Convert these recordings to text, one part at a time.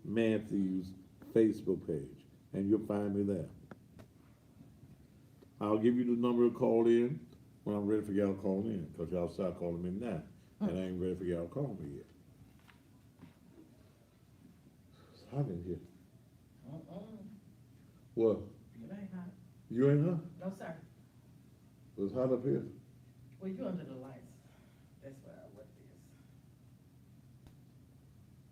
Matthews Facebook page, and you'll find me there. I'll give you the number to call in when I'm ready for y'all to call in, because y'all start calling me now, and I ain't ready for y'all to call me yet. It's hot in here. What? It ain't hot. You ain't hot? No, sir. It's hot up here. Well, you under the lights. That's what it is.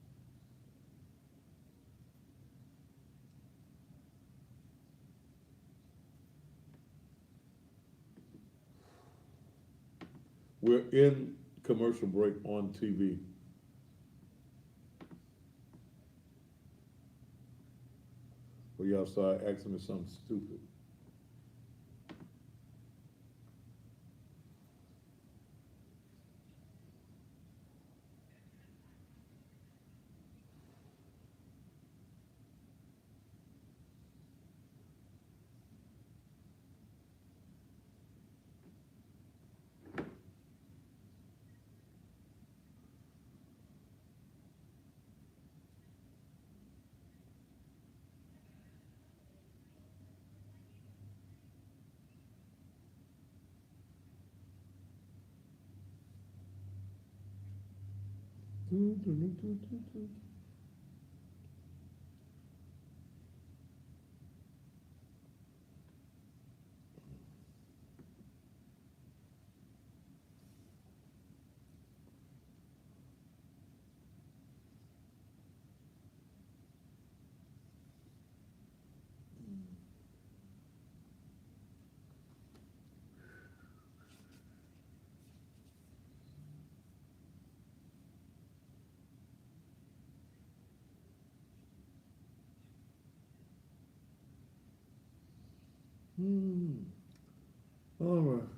We're in commercial break on TV. Well, y'all start asking me something stupid. Hmm. All right.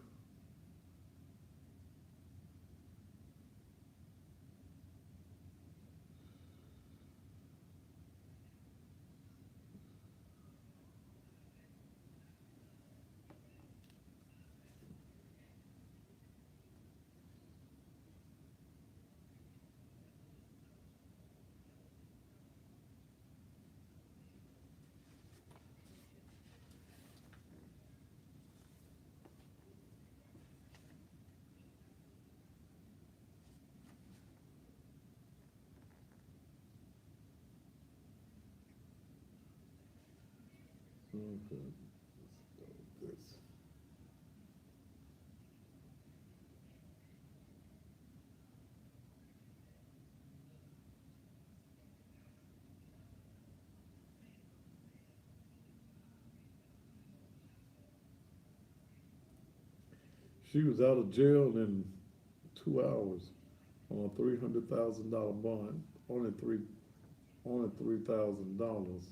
Okay. Let's go with this. She was out of jail in 2 hours on a $300,000 bond. Only $3,000.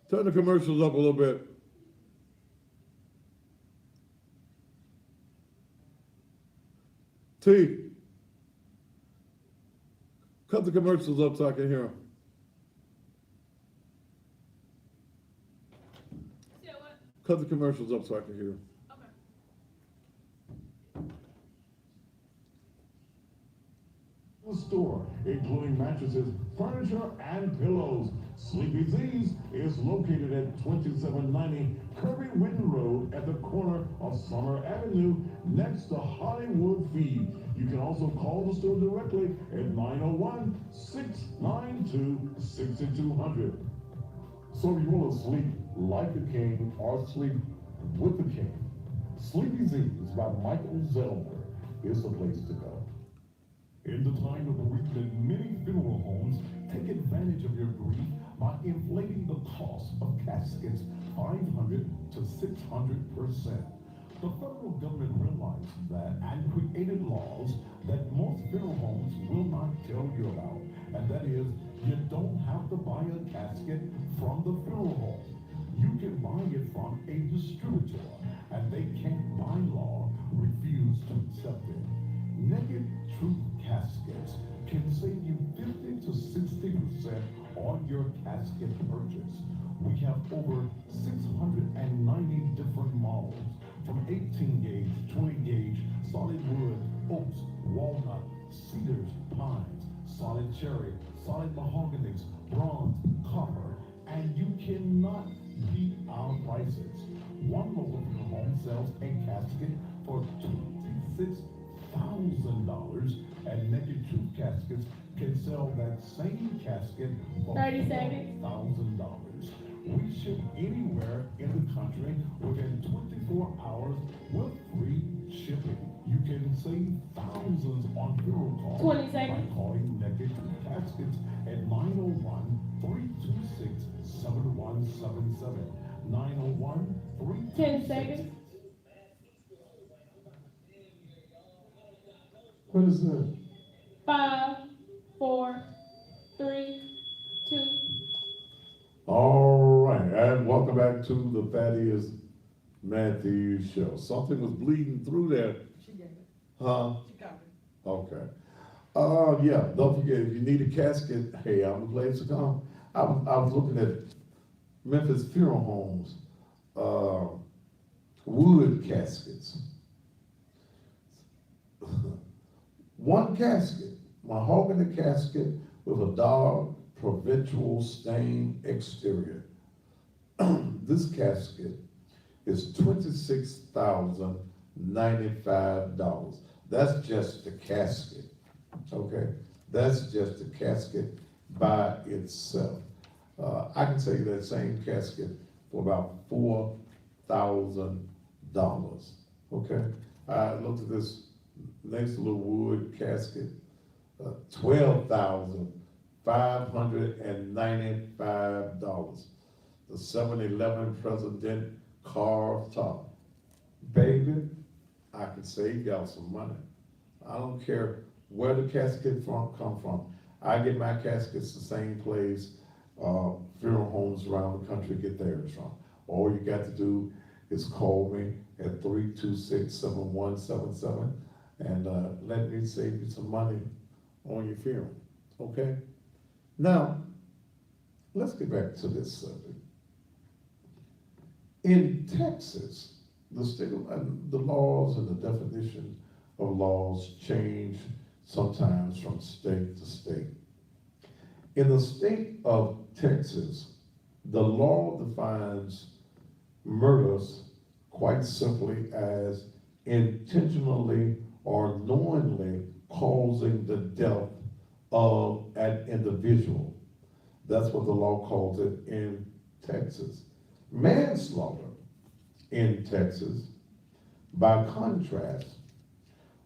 Turn the commercials up a little bit. T, cut the commercials up so I can hear them. Cut the commercials up so I can hear. Okay. The store, including mattresses, furniture, and pillows. Sleepy Z's is located at 2790 Kirby Winton Road at the corner of Summer Avenue next to Hollywood Feed. You can also call the store directly at 901-692-6200. So if you want to sleep like a king or sleep with the king, Sleepy Z's by Michael Zelmer is the place to go. In the time of bereavement, many funeral homes take advantage of your grief by inflating the cost of caskets 500 to 600%. The federal government realized that and created laws that most funeral homes will not tell you about. And that is, you don't have to buy a casket from the funeral home. You can buy it from a distributor, and they can't, by law, refuse to accept it. Naked Truth Caskets can save you 50 to 60% on your casket purchase. We have over 690 different models, from 18 gauge, 20 gauge, solid wood, oaks, walnut, cedars, pines, solid cherry, solid mahoganies, bronze, copper, and you cannot beat our prices. One local funeral home sells a casket for $26,000, and Naked Truth Caskets can sell that same casket for 30 seconds. $1,000. We ship anywhere in the country within 24 hours with free shipping. You can save thousands on funeral costs 20 seconds. by calling Naked Truth Caskets at 901-326-7177. 901-326. 10 seconds. What is that? 5, 4, 3, 2. All right, and welcome back to the Thaddeus Matthews Show. Something was bleeding through there, She gave it. huh? She got it. Okay. Yeah, don't forget, if you need a casket, hey, I'm the place to come. I was looking at Memphis Funeral Homes, wood caskets. One casket, mahogany casket with a dark provincial stained exterior. This casket is $26,095. That's just the casket, okay? That's just the casket by itself. I can tell you that same casket for about $4,000, okay? I looked at this nice little wood casket, $12,595. The 7-Eleven President carved top. Baby, I can save y'all some money. I don't care where the casket come from. I get my caskets the same place funeral homes around the country get theirs from. All you got to do is call me at 326-7177 and let me save you some money on your funeral, okay? Now, let's get back to this subject. In Texas, the state and the laws and the definition of laws change sometimes from state to state. In the state of Texas, the law defines murders quite simply as intentionally or knowingly causing the death of an individual. That's what the law calls it in Texas. Manslaughter in Texas, by contrast,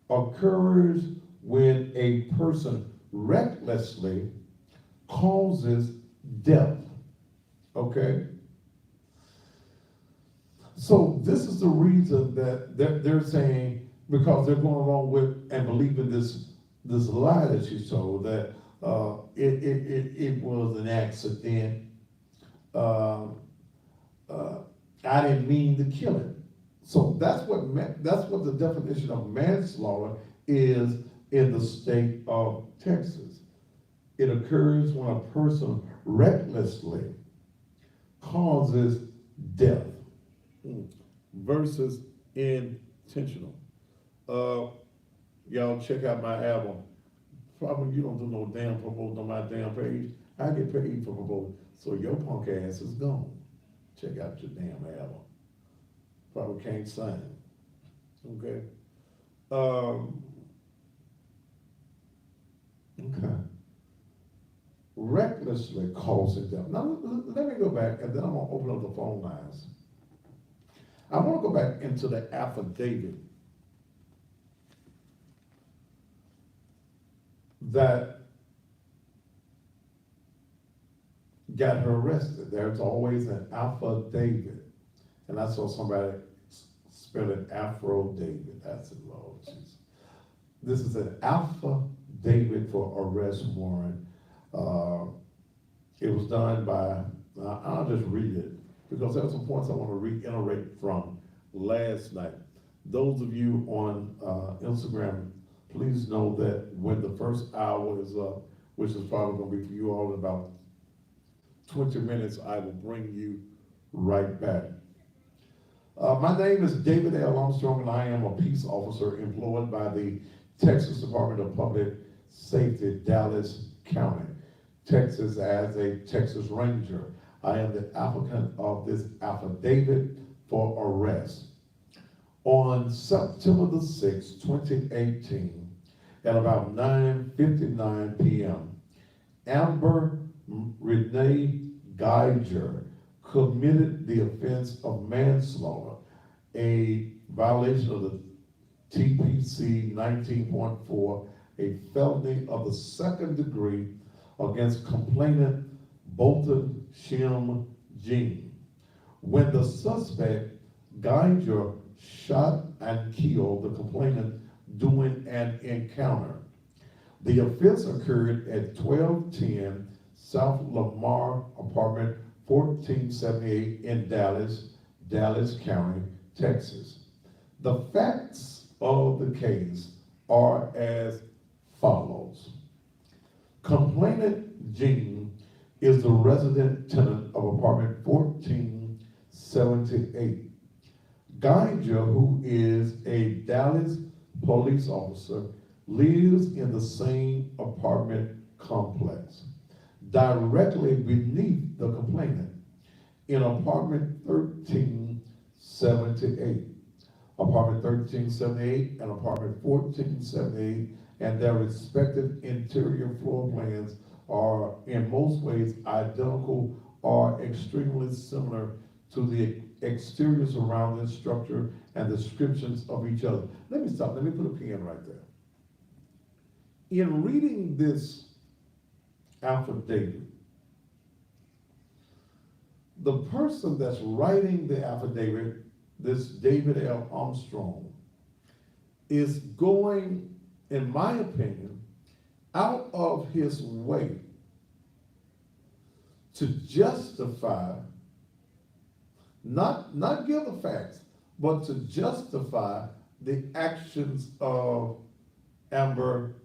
occurs when a person recklessly causes death, okay? So this is the reason that they're saying, because they're going along with and believing this lie that she told, that it was an accident. I didn't mean to kill him. So that's what the definition of manslaughter is in the state of Texas. It occurs when a person recklessly causes death. versus intentional. Y'all check out my album. Probably you don't do no damn promoting on my damn page. I get paid for promoting. So your punk ass is gone. Check out your damn album. Probably can't sign. Okay. Okay. Recklessly causing death. Now let me go back and then I'm gonna open up the phone lines. I want to go back into the affidavit that got her arrested. There's always an affidavit. And I saw somebody spell it Afro David. That's it, Lord Jesus. This is an affidavit for arrest warrant. It was done by, I'll just read it because there are some points I want to reiterate from last night. Those of you on Instagram, please know that when the first hour is up, which is probably going to be for you all in about 20 minutes, I will bring you right back. My name is David L. Armstrong, and I am a peace officer employed by the Texas Department of Public Safety, Dallas County, Texas, as a Texas Ranger. I am the applicant of this affidavit for arrest. On September the 6th, 2018, at about 9:59 p.m., Amber Renee Geiger committed the offense of manslaughter, a violation of the TPC 19.4, a felony of the second degree against complainant Bolton Shim Jean. When the suspect, Geiger, shot and killed the complainant during an encounter. The offense occurred at 1210 South Lamar Apartment 1478 in Dallas County, Texas. The facts of the case are as follows. Complainant Jean is the resident tenant of apartment 1478. Geiger, who is a Dallas police officer, lives in the same apartment complex, directly beneath the complainant, in apartment 1378. Apartment 1378 and apartment 1478 and their respective interior floor plans are in most ways identical or extremely similar to the exterior surrounding structure and descriptions of each other. Let me stop, let me put a pin right there. In reading this affidavit, the person that's writing the affidavit, this David L. Armstrong, is going, in my opinion, out of his way to justify, not give the facts, but to justify the actions of Amber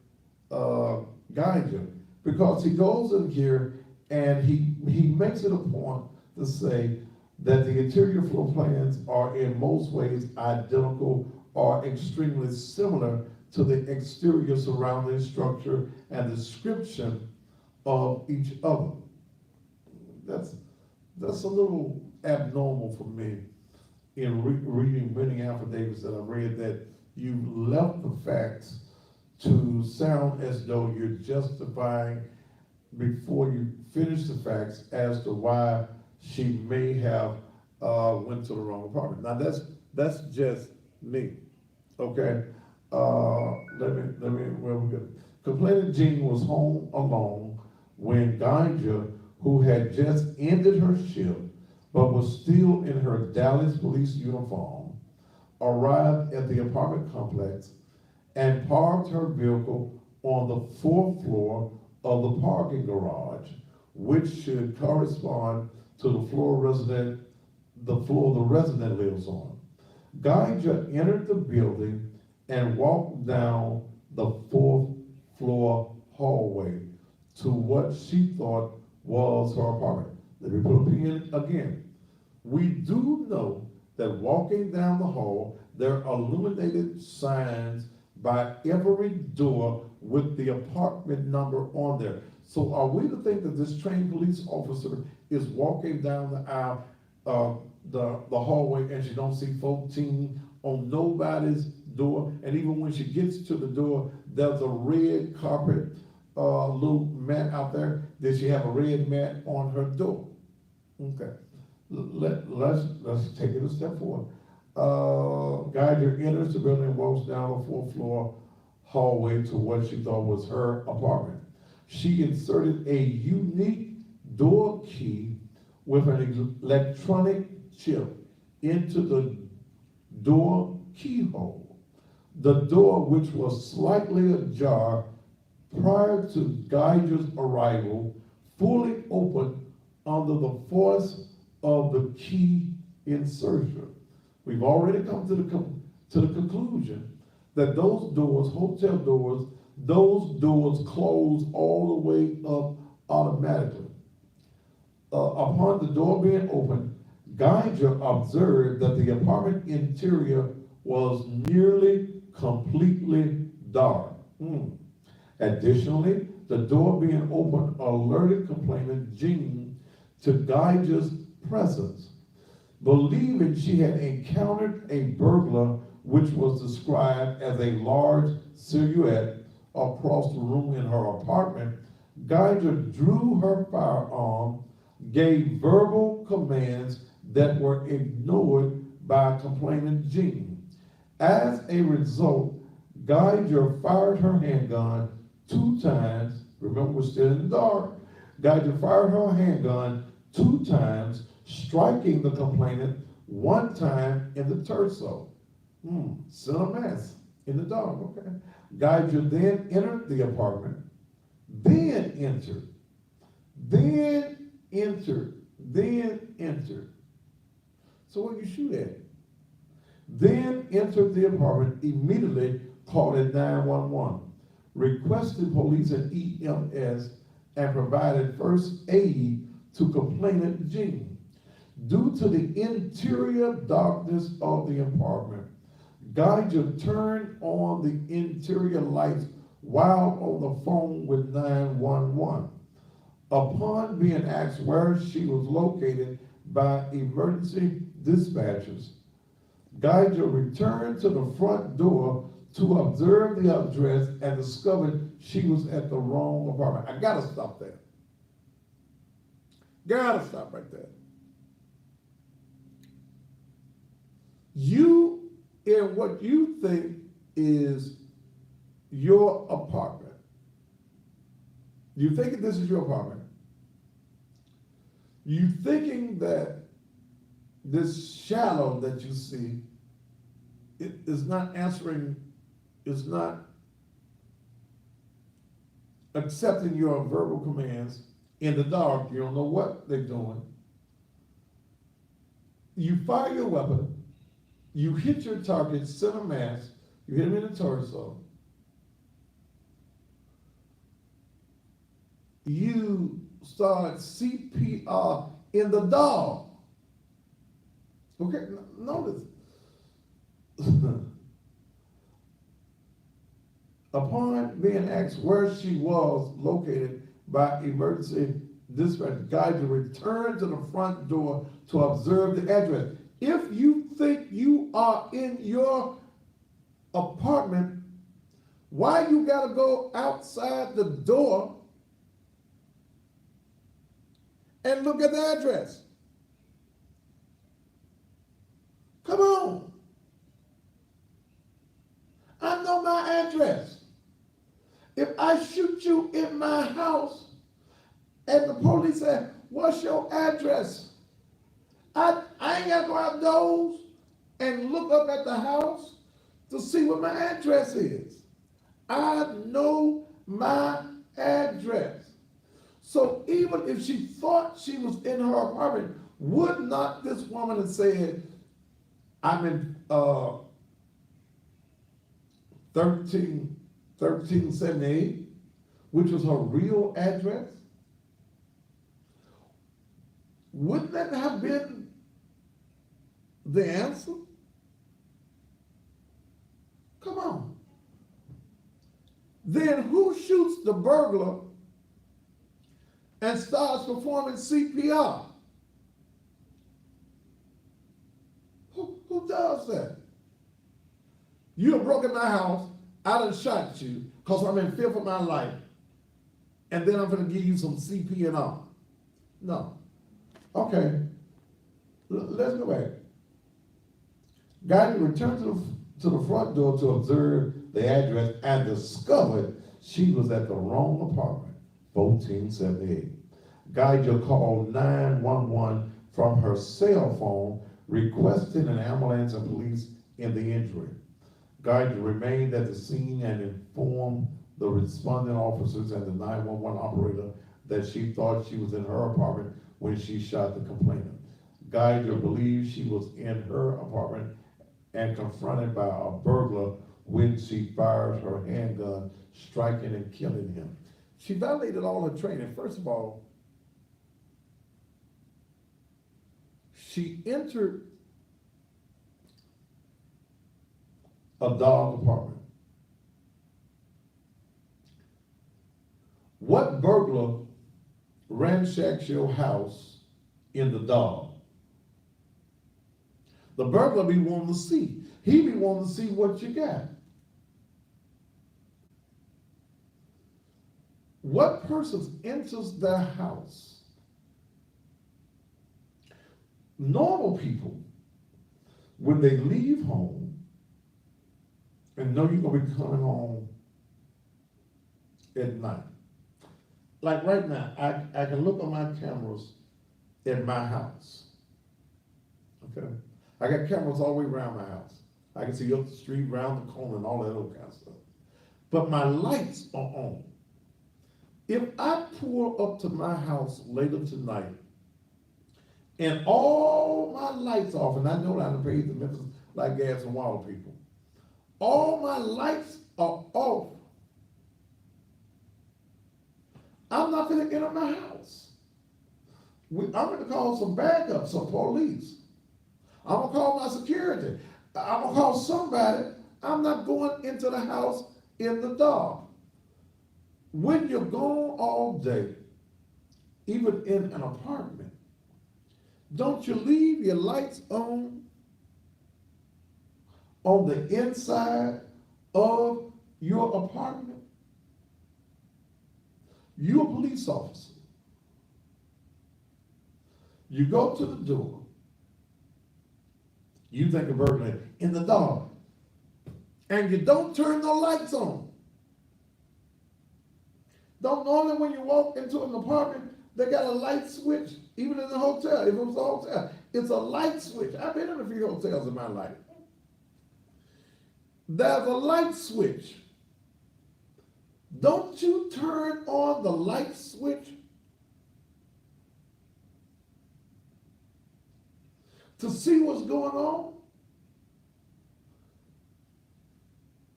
Geiger. Because he goes in here and he makes it a point to say that the interior floor plans are in most ways identical or extremely similar to the exterior surrounding structure and description of each other. That's a little abnormal for me in reading many affidavits that I've read, that you've left the facts to sound as though you're justifying before you finish the facts as to why she may have went to the wrong apartment. Now that's just me, okay? Let me, where we go. Complainant Jean was home alone when Geiger, who had just ended her shift but was still in her Dallas police uniform, arrived at the apartment complex and parked her vehicle on the 4th floor of the parking garage, which should correspond to the floor the resident lives on. Geiger entered the building and walked down the 4th floor hallway to what she thought was her apartment. Let me put a pin again. We do know that walking down the hall, there are illuminated signs by every door with the apartment number on there. So are we to think that this trained police officer is walking down the aisle, the hallway, and she don't see 14 on nobody's door? And even when she gets to the door, there's a red carpet, little mat out there. Does she have a red mat on her door? Okay. Let's take it a step forward. Geiger enters the building and walks down the fourth floor hallway to what she thought was her apartment. She inserted a unique door key with an electronic chip into the door keyhole. The door, which was slightly ajar prior to Geiger's arrival, fully opened under the force of the key insertion. We've already come to the conclusion that those doors, hotel doors, those doors close all the way up automatically. Upon the door being opened, Geiger observed that the apartment interior was nearly completely dark. Additionally, the door being opened alerted complainant Jean to Geiger's presence. Believing she had encountered a burglar, which was described as a large silhouette across the room in her apartment, Geiger drew her firearm, gave verbal commands that were ignored by complainant Jean. As a result, Geiger fired her handgun 2 times. Remember, we're still in the dark. Geiger fired her handgun 2 times, striking the complainant 1 time in the torso. Still a mess in the dark, okay. Geiger then entered the apartment, then entered. So what you shoot at? Then entered the apartment, immediately called at 911, requested police and EMS, and provided first aid to complainant Jean. Due to the interior darkness of the apartment, Geiger turned on the interior lights while on the phone with 911. Upon being asked where she was located by emergency dispatchers, Geiger returned to the front door to observe the address and discovered she was at the wrong apartment. I gotta stop there. Gotta stop right there. You, in what you think is your apartment, you thinking this is your apartment, you thinking that this shadow that you see is not answering, is not accepting your verbal commands in the dark, you don't know what they're doing. You fire your weapon, you hit your target, center mass, you hit him in the torso. You start CPR in the dark. Okay, notice. Upon being asked where she was located by emergency dispatch, Geiger returned to the front door to observe the address. If you think you are in your apartment, why you gotta go outside the door and look at the address? Come on. I know my address. If I shoot you in my house and the police say, what's your address? I ain't got to go outdoors and look up at the house to see what my address is. I know my address. So even if she thought she was in her apartment, would not this woman have said, I'm in 1378, which was her real address? Wouldn't that have been the answer? Come on. Then who shoots the burglar and starts performing CPR? Who does that? You have broken my house, I done shot you because I'm in fear for my life, and then I'm gonna give you some CPR. No. Okay, let's go back. Geiger returned to the front door to observe the address and discovered she was at the wrong apartment, 1478. Geiger called 911 from her cell phone, requesting an ambulance and police in the injury. Geiger remained at the scene and informed the responding officers and the 911 operator that she thought she was in her apartment when she shot the complainant. Geiger believed she was in her apartment and confronted by a burglar when she fired her handgun, striking and killing him. She violated all her training. First of all, she entered a dog apartment. What burglar ransacks your house in the dog? The burglar be wanting to see. He be wanting to see what you got. What person enters their house? Normal people, when they leave home and know you're gonna be coming home at night. Like right now, I can look on my cameras at my house. Okay? I got cameras all the way around my house. I can see up the street, around the corner, and all that other kind of stuff. But my lights are on. If I pull up to my house later tonight and all my lights off, and I know that I paid the Memphis like gas and water people, all my lights are off, I'm not gonna enter my house. I'm gonna call some backup, some police. I'm gonna call my security. I'm gonna call somebody. I'm not going into the house in the dark. When you're gone all day, even in an apartment, don't you leave your lights on the inside of your apartment? You're a police officer. You go to the door. You think of burglary in the dark. And you don't turn no lights on. Don't normally when you walk into an apartment, they got a light switch, even in the hotel. If it was a hotel, it's a light switch. I've been in a few hotels in my life. There's a light switch. Don't you turn on the light switch to see what's going on?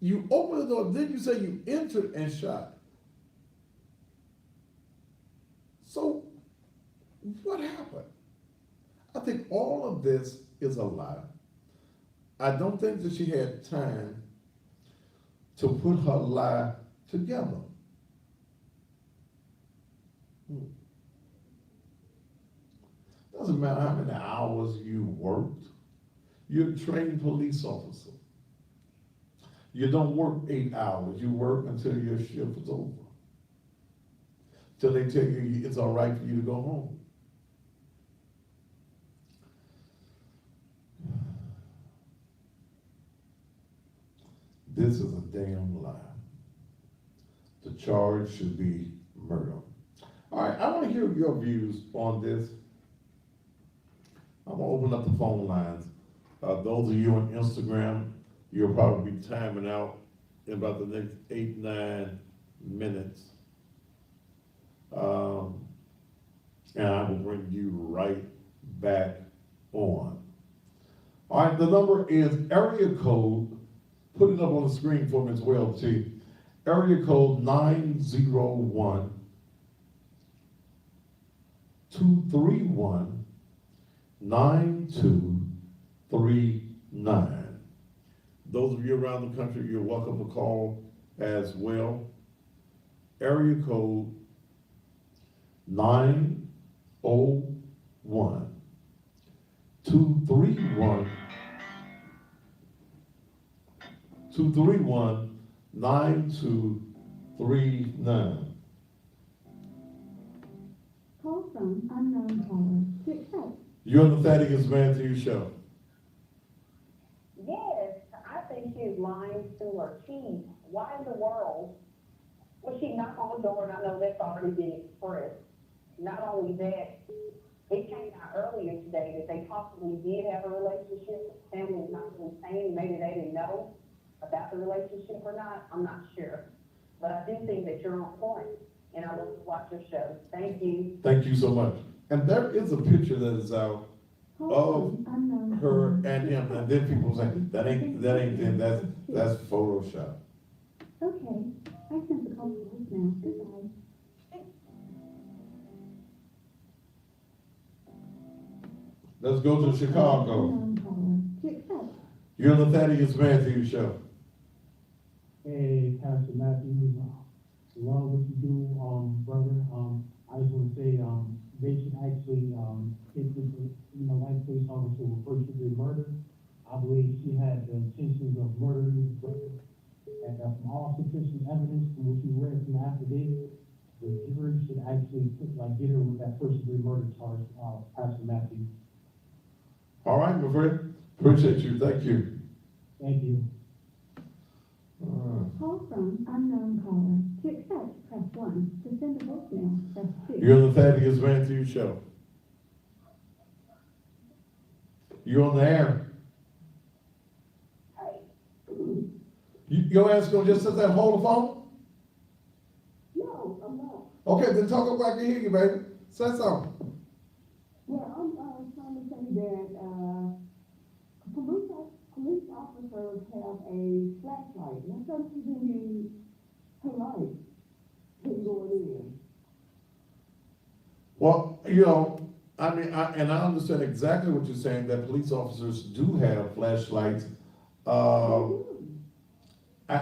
You open the door, then you say you entered and shot. So, what happened? I think all of this is a lie. I don't think that she had time to put her lie together. Doesn't matter how many hours you worked. You're a trained police officer. You don't work 8 hours. You work until your shift is over. Till they tell you it's all right for you to go home. This is a damn lie. The charge should be murder. All right, I want to hear your views on this. I'm gonna open up the phone lines. Those of you on Instagram, you'll probably be timing out in about the next 8-9 minutes. And I will bring you right back on. All right, the number is area code, put it up on the screen for me as well, too. Area code 901 231 9200. 39. Those of you around the country, you're welcome to call as well. Area code 901 231 9239. Call from unknown caller to accept. You're on the Thaddeus Matthews Show. Yes, I think she's lying to her teeth. Why in the world would she knock on the door? And I know that's already been expressed. Not only that, it came out earlier today that they possibly did have a relationship. Family is not really saying, maybe they didn't know about the relationship or not. I'm not sure. But I do think that you're on point, and I love to watch your show. Thank you. Thank you so much. And there is a picture that is out Call of from unknown her caller. and him, and then people say, that ain't them, that's Photoshop. Okay, I sent the call to voicemail. Goodbye. Let's go to Chicago. Unknown caller to accept. You're on the Thaddeus Matthews Show. Hey, Pastor Matthews, love what you do, brother. I just want to say, they should actually, take this, like police officer with first degree murder. I believe she had the intentions of murdering his brother. And from all sufficient evidence from what you read from the affidavit, the jury should actually get her with that first degree murder charge, Pastor Matthews. All right, my friend. Appreciate you. Thank you. Thank you. Call from unknown caller to accept. Press 1. To send a voicemail. Press 2. You're on the Thaddeus Matthews Show. You're on the air. Your ass gonna just sit there and hold the phone? No, I'm not. Okay, then talk up where I can hear you, baby. Say something. Well, I'm trying to say that, police officers have a flashlight. That's something you use to light when going in. Well, I mean, I understand exactly what you're saying, that police officers do have flashlights. I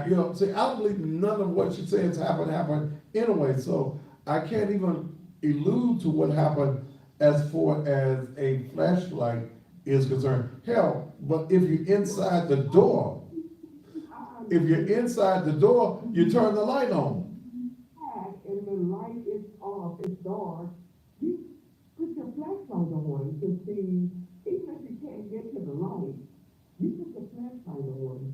don't believe none of what you say has happened anyway, so I can't even allude to what happened as far as a flashlight is concerned. Hell, but if you're inside the door, you turn the light on. And the light is off, it's dark. You put your flashlight on to see, even if you can't get to the light, you put the flashlight on.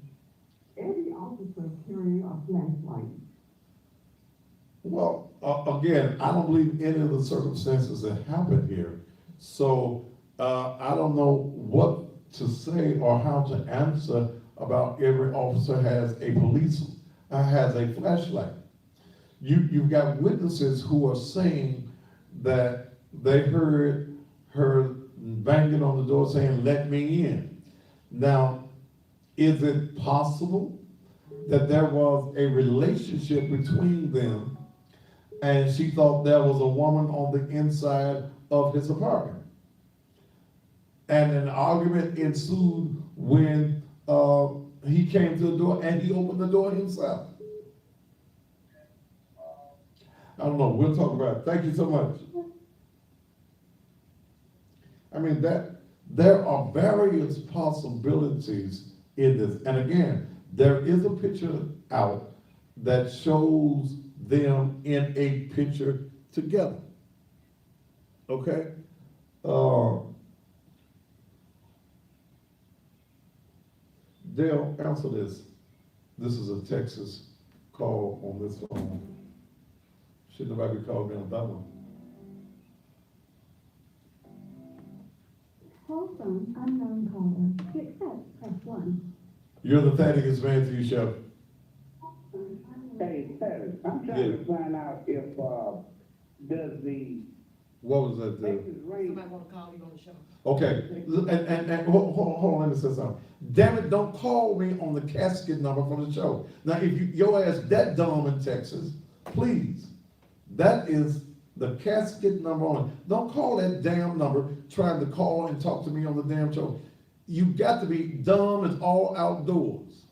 Every officer carry a flashlight. Well, again, I don't believe any of the circumstances that happened here. So, I don't know what to say or how to answer about every officer has a flashlight. You've got witnesses who are saying that they heard her banging on the door saying, "Let me in." Now, is it possible that there was a relationship between them and she thought there was a woman on the inside of his apartment? And an argument ensued when he came to the door and he opened the door himself. I don't know, we'll talk about it. Thank you so much. I mean, there are various possibilities in this. And again, there is a picture out that shows them in a picture together. Okay? Dale, answer this. This is a Texas call on this phone. Should nobody be called me on that one? Call from unknown caller to accept. Press 1. You're the Thaddeus Matthews Show. Hey, Pettis, I'm trying to find out if, does the What was that? Texas range, Somebody wanna call you on the show? Okay, and hold on, let me say something. Damn it, don't call me on the casket number for the show. Now, if your ass that dumb in Texas, please, that is the casket number on it. Don't call that damn number trying to call and talk to me on the damn show. you got to be dumb as all outdoors.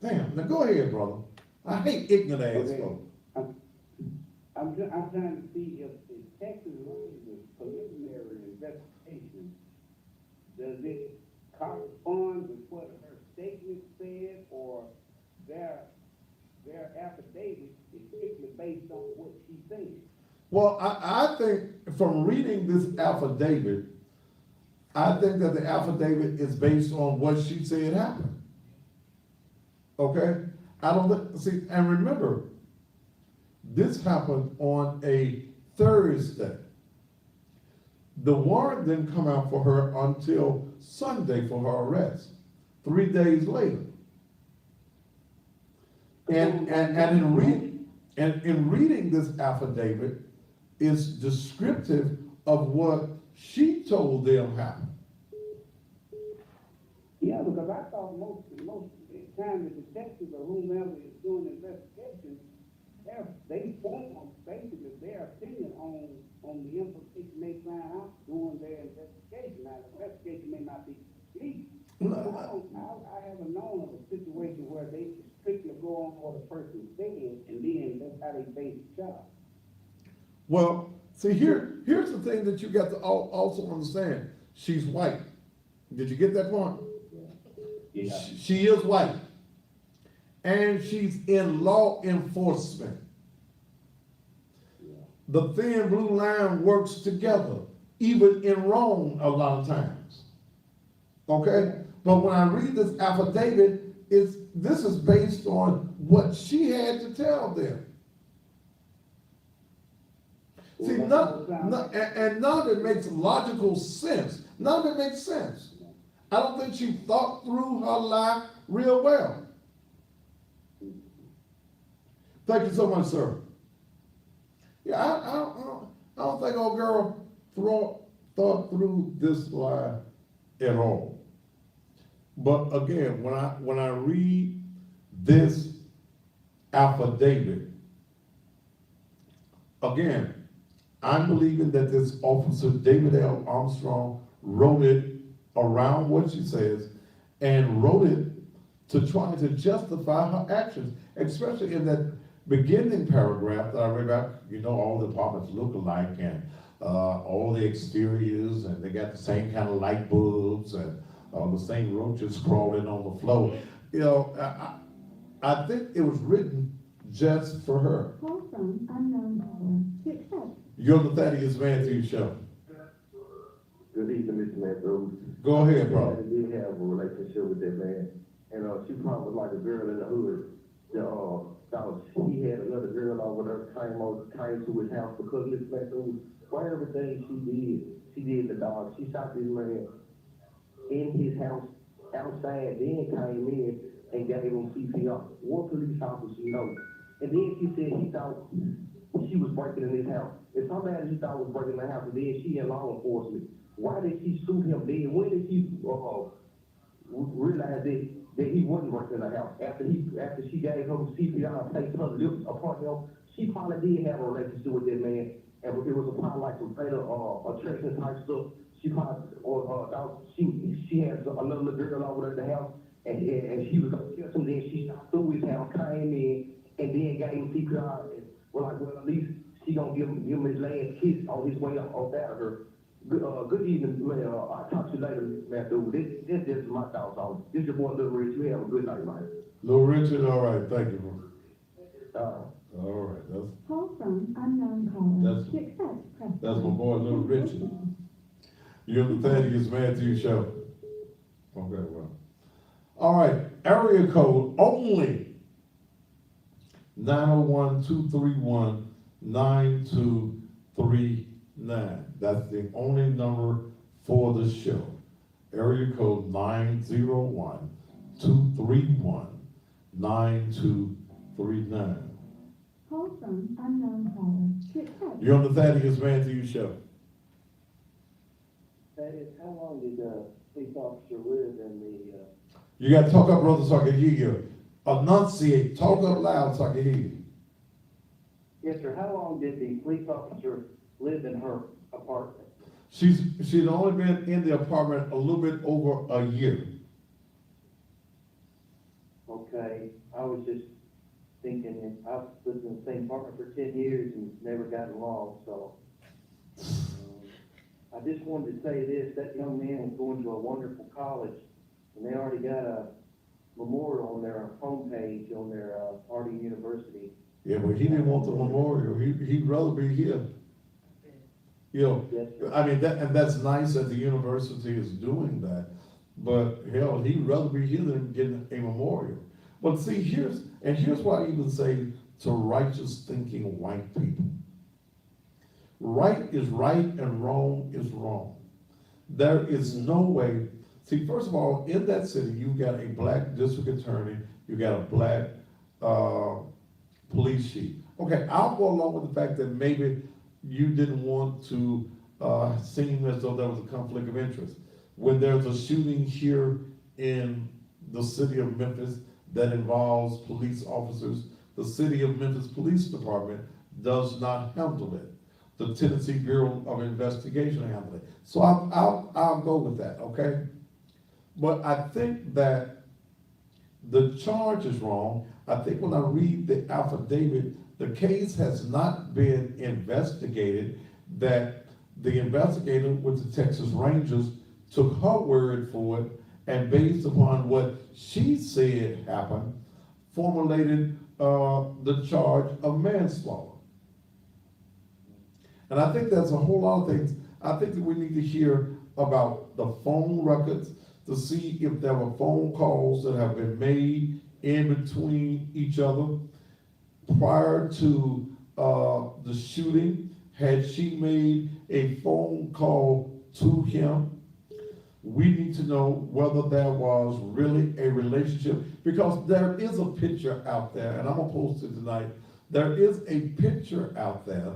Damn, now go ahead, brother. I hate ignorant ass Okay. folks. I'm trying to see if Texas Rangers preliminary investigation, does it correspond with what her statement said, or their affidavit is strictly based on what she said? Well, I think from reading this affidavit, I think that the affidavit is based on what she said happened. Okay? I don't see, and remember, this happened on a Thursday. The warrant didn't come out for her until Sunday for her arrest, 3 days later. And in reading this affidavit is descriptive of what she told them happened. Yeah, because I thought most time the detectives or whomever is doing the investigation, they form basically their opinion on the information they find out during their investigation. Now, the investigation may not be complete. I haven't known of a situation where they strictly go on what a person said, and then that's how they base the charge. Well, see, here's the thing that you got to also understand. She's white. Did you get that point? Yeah. She is white. And she's in law enforcement. The thin blue line works together, even in Rome a lot of times. Okay? But when I read this affidavit, this is based on what she had to tell them. See, and none of it makes logical sense. None of it makes sense. I don't think she thought through her lie real well. Thank you so much, sir. Yeah, I don't think old girl thought through this lie at all. But again, when I read this affidavit, again, I'm believing that this officer, David L. Armstrong, wrote it around what she says and wrote it to try to justify her actions, especially in that beginning paragraph that I read about. You know, all the apartments look alike, and all the exteriors, and they got the same kind of light bulbs, and the same roaches crawling on the floor. You know, I think it was written just for her. Call from unknown caller. To accept. You're the Thaddeus Matthews Show. Good evening, Mr. Matthews. Go ahead, bro. I did have a relationship with that man, and she probably was like a girl in the hood. Thought he had another girl over there came to his house because Mr. Matthews, for everything she did the dog. She shot this man in his house outside, then came in and gave him CPR. One police officer she knows. And then she said he thought she was breaking in his house. If somebody she thought was breaking in the house, and then she in law enforcement, why did she shoot him then? When did she realize that he wasn't breaking in the house? After she gave him CPR and placed her lips upon him, she probably did have a relationship with that man. And it was a probably like some fatal attraction type stuff. She probably thought she had another girl over at the house, and she was gonna kill him. Then she shot through his house, came in, and then gave him CPR. And we're like, well, at least she gonna give him his last kiss on his way up out of her. Good evening, man. I'll talk to you later, Matthew. This is my thoughts on it. This is your boy, Little Rich. You have a good night, man. Little Richard, all right, thank you, bro. All right, Call from unknown caller. That's- To accept, press that's my 1. boy, Little Richard. You're the Thaddeus Matthews Show. Okay, well. All right, area code only 901-231-9239. That's the only number for the show. Area code 901-231-9239. Call from unknown caller. To accept. You're on the Thaddeus Matthews Show. Thaddeus, how long did the police officer live in the? You got to talk up, brother, so I can hear you. Enunciate. Talk up loud so I can hear you. Yes, sir. How long did the police officer live in her apartment? She'd only been in the apartment a little bit over a year. Okay, I was just thinking, that I've lived in the same apartment for 10 years and never gotten along, so. I just wanted to say this, that young man is going to a wonderful college, and they already got a memorial on their homepage, on their, Harding University. Yeah, but he didn't want the memorial. He'd rather be here. You know, Yes, sir. I mean, and that's nice that the university is doing that, but hell, he'd rather be here than getting a memorial. But see, here's why I even say to righteous thinking white people. Right is right and wrong is wrong. There is no way, see, first of all, in that city, you got a black district attorney, you got a black, police chief. Okay, I'll go along with the fact that maybe you didn't want to seem as though there was a conflict of interest. When there's a shooting here in the city of Memphis that involves police officers, the city of Memphis Police Department does not handle it. The Tennessee Bureau of Investigation handles it. So I'll go with that, okay? But I think that the charge is wrong. I think when I read the affidavit, the case has not been investigated, that the investigator with the Texas Rangers took her word for it, and based upon what she said happened, formulated the charge of manslaughter. And I think there's a whole lot of things. I think that we need to hear about the phone records to see if there were phone calls that have been made in between each other prior to the shooting. Had she made a phone call to him? We need to know whether there was really a relationship, because there is a picture out there, and I'm gonna post it tonight. There is a picture out there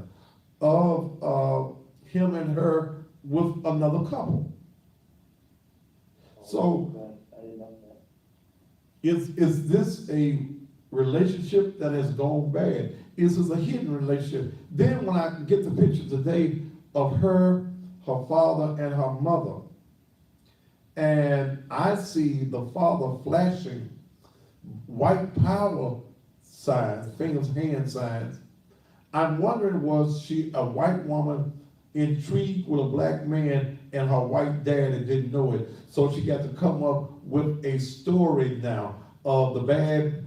of him and her with another couple. So, I didn't know that. is this a relationship that has gone bad? Is this a hidden relationship? Then when I get the picture today of her father, and her mother, and I see the father flashing white power signs, fingers, hand signs, I'm wondering, was she a white woman intrigued with a black man and her white dad and didn't know it? So she got to come up with a story now of the bad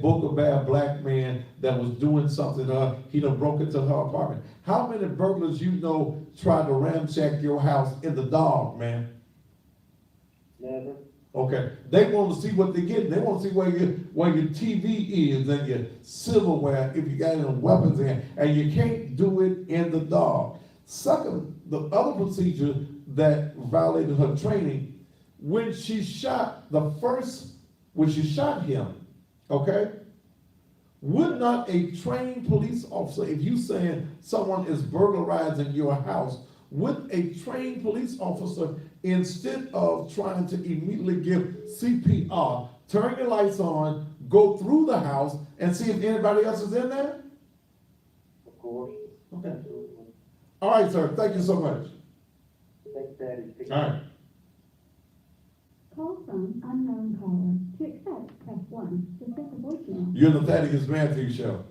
book of bad black man that was doing something to her. He done broke into her apartment. How many burglars you know tried to ramshack your house in the dark, man? Never. Okay, they want to see what they're getting. They want to see where your TV is and your silverware, if you got any weapons in, and you can't do it in the dark. Second, the other procedure that violated her training, when she shot him, okay, would not a trained police officer, if you saying someone is burglarizing your house, would a trained police officer, instead of trying to immediately give CPR, turn your lights on, go through the house, and see if anybody else is in there? Of course. Okay. Absolutely. All right, sir, thank you so much. Thanks, Daddy. All right. Call from unknown caller. To accept, press 1. To send a voicemail. You're the Thaddeus Matthews Show.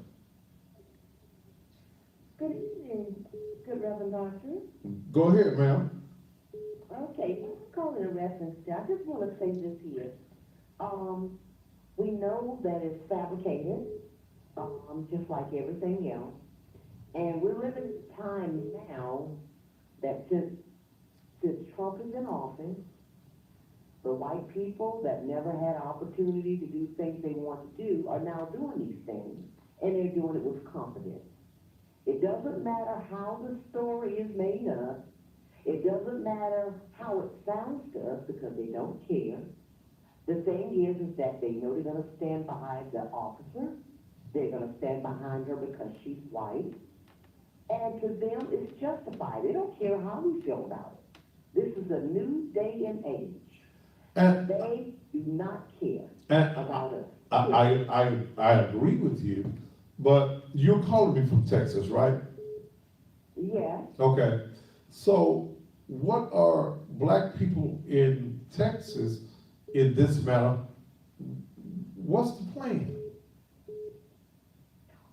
Good evening, good Reverend Doctor. Go ahead, ma'am. Okay, calling a reference to, I just want to say this here. We know that it's fabricated, just like everything else. And we're living in a time now that since Trump is in office, the white people that never had opportunity to do things they want to do are now doing these things, and they're doing it with confidence. It doesn't matter how the story is made up. It doesn't matter how it sounds to us, because they don't care. The thing is that they know they're going to stand behind the officer. They're going to stand behind her because she's white. And to them, it's justified. They don't care how we feel about it. This is a new day and age. And They do not care about us. I agree with you, but you're calling me from Texas, right? Yes. Okay. So what are black people in Texas in this matter? What's the plan?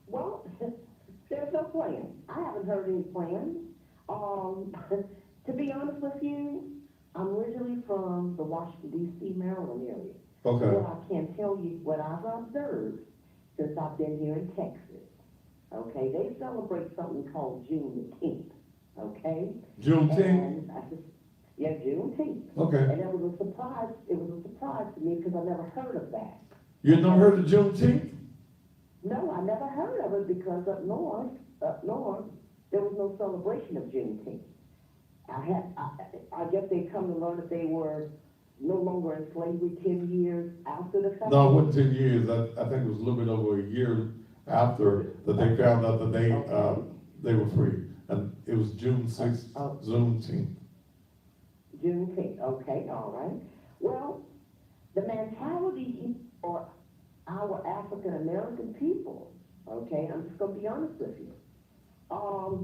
Well, there's no plan. I haven't heard any plans. To be honest with you, I'm originally from the Washington D.C., Maryland area. Okay. Well, I can tell you what I've observed since I've been here in Texas. Okay, they celebrate something called Juneteenth. Okay. Juneteenth? Yeah, Juneteenth. Okay. And it was a surprise. It was a surprise to me because I never heard of that. You never heard of Juneteenth? No, I never heard of it because up north, there was no celebration of Juneteenth. I guess they come to learn that they were no longer in slavery 10 years after the fact. No, it wasn't 10 years. I think it was a little bit over a year after that they found out that they were free. And it was June 6th, Juneteenth. Juneteenth, okay, all right. Well, the mentality for our African American people, okay, I'm just gonna be honest with you.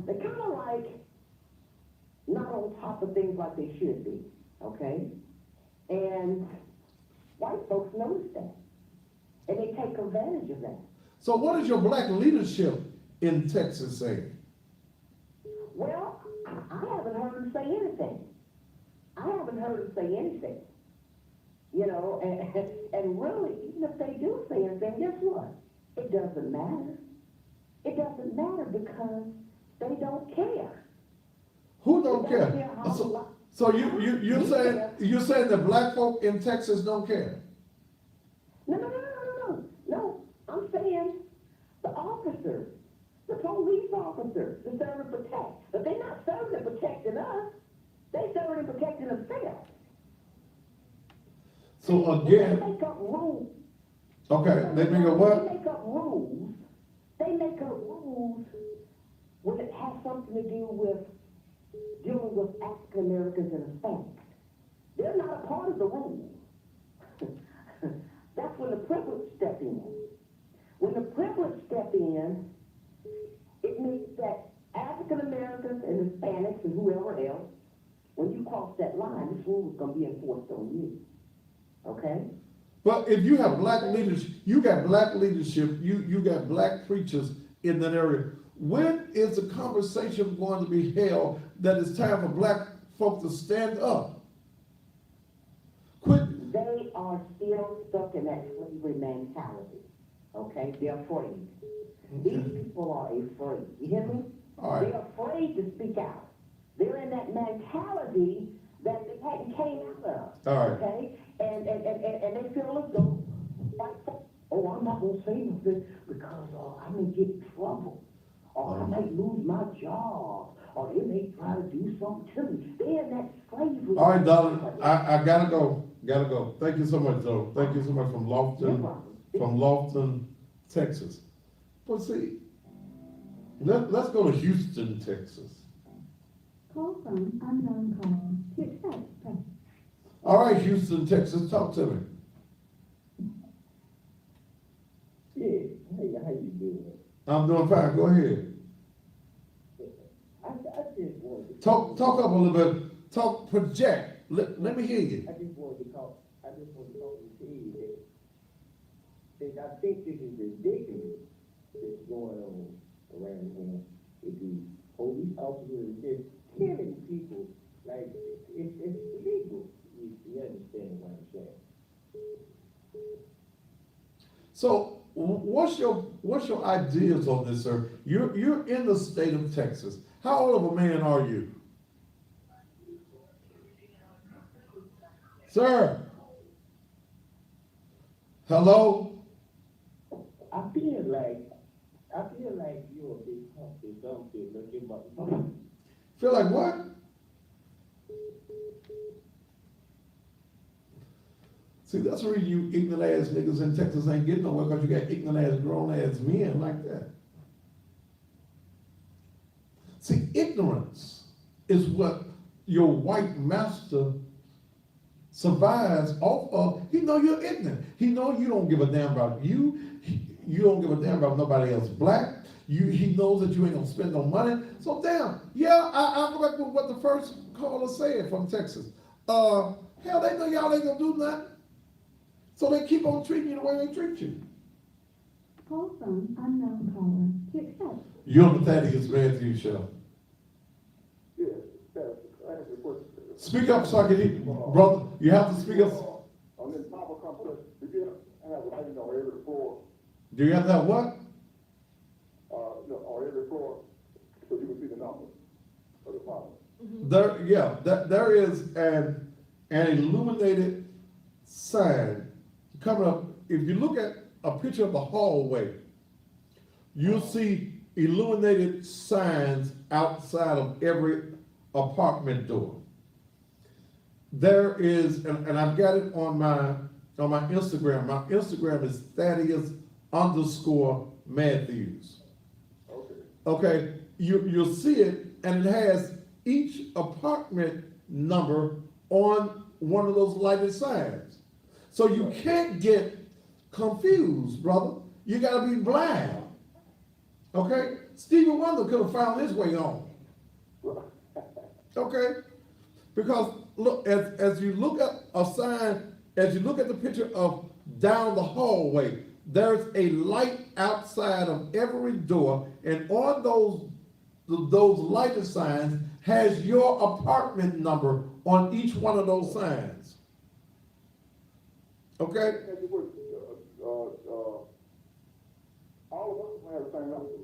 They're kind of like not on top of things like they should be, okay? And white folks notice that, and they take advantage of that. So what is your black leadership in Texas saying? Well, I haven't heard them say anything. I haven't heard them say anything. You know, and really, even if they do say anything, guess what? It doesn't matter. It doesn't matter because they don't care. Who don't They care? So you're saying that black folk in Texas don't care? No. I'm saying the officers, the police officers, the serve and protect. But they're not serving and protecting us. They serving and protecting themselves. So again, They make up rules. okay, they make a what? They make up rules. They make up rules when it has something to do with dealing with African Americans and Hispanics. They're not a part of the rule. That's when the privilege step in. When the privilege step in, it means that African Americans and Hispanics and whoever else, when you cross that line, this rule is going to be enforced on you. Okay? But if you have black leadership, you got black leadership, you got black preachers in that area. When is the conversation going to be held that it's time for black folk to stand up? Quit. They are still stuck in that slavery mentality. Okay? They're afraid. These people are afraid. You hear me? All right. They're afraid to speak out. They're in that mentality that they hadn't came out of. All right. Okay? And they feel as though, oh, I'm not going to say nothing because I may get in trouble. Or I might lose my job. Or they may try to do something to me. They're in that slavery. All right, darling, I gotta go. Thank you so much, though. Thank you so much from Lofton, Texas. But see, let's go to Houston, Texas. Call from unknown caller. To accept, press. All right, Houston, Texas, talk to me. Yeah, hey, how you doing? I'm doing fine, go ahead. I just wanted to Talk up a little bit, project, let me hear you. I just wanted to talk and tell you that I think this is ridiculous that's going on around here with these police officers just killing people. Like, it's illegal. You understand what I'm saying? So, what's your ideas on this, sir? You're in the state of Texas. How old of a man are you? Sir? Hello? I feel like you're a big punk or something. Look at my Feel like what? See, that's the reason you ignorant ass niggas in Texas ain't getting nowhere, because you got ignorant ass grown ass men like that. See, ignorance is what your white master survives off of. He know you're ignorant. He know you don't give a damn about you. You don't give a damn about nobody else black. he knows that you ain't gonna spend no money. So damn, yeah, I go back to what the first caller said from Texas. Hell, they know y'all ain't gonna do nothing. So they keep on treating you the way they treat you. Call from unknown caller to accept. You're on the Thaddeus Matthews Show. Yeah, I have a question. Speak up so I can hear you. Brother, you have to speak up. On this power complex, do you have lighting on every floor? Do you have that what? No, on every floor, so you can see the number of the power? There is an illuminated sign coming up. If you look at a picture of the hallway, you'll see illuminated signs outside of every apartment door. There is, and I've got it on my Instagram. My Instagram is Thaddeus_Matthews. Okay, you'll see it, and it has each apartment number on one of those lighted signs. So you can't get confused, brother. You gotta be blind. Okay? Stevie Wonder could have found his way on. Okay? Because look, as you look at a sign, as you look at the picture of down the hallway, there's a light outside of every door, and on those lighted signs has your apartment number on each one of those signs. Okay? All of us have the same number,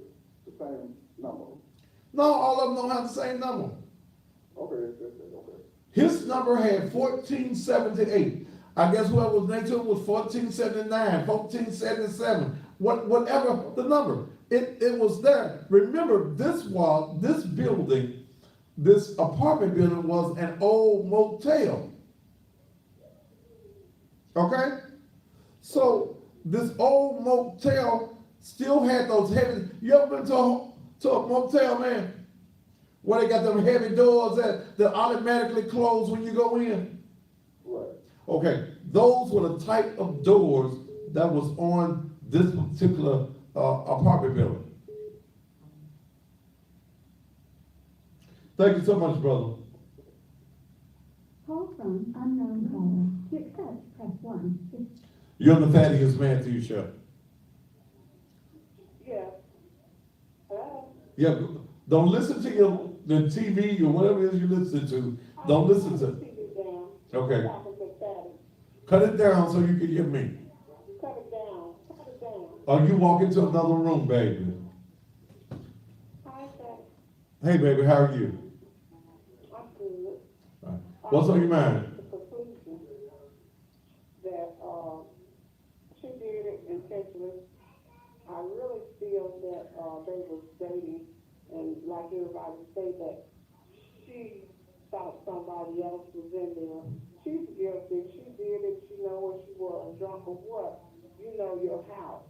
the same number. No, all of them don't have the same number. Okay, okay. His number had 1478. I guess whoever was next to it was 1479, 1477, whatever the number. It was there. Remember, this building, this apartment building was an old motel. Okay? So this old motel still had those heavy, you ever been to a motel, man? Where they got them heavy doors that automatically close when you go in? Right. Okay, those were the type of doors that was on this particular apartment building. Thank you so much, brother. Call from unknown caller. To accept, press 1. You're on the Thaddeus Matthews Show. Yeah. Hello? Yeah, don't listen to the TV or whatever it is you listen to. Don't listen to it. Okay. Cut it down so you can hear me. Cut it down. Cut it down. Or you walk into another room, baby. Hi, Dad. Hey, baby, how are you? I'm good. All right. What's on your mind? The conclusion that she did it intentionally. I really feel that they were dating, and like everybody say that she thought somebody else was in there. She's guilty. She did it. She know what she was, drunk or what. You know your house.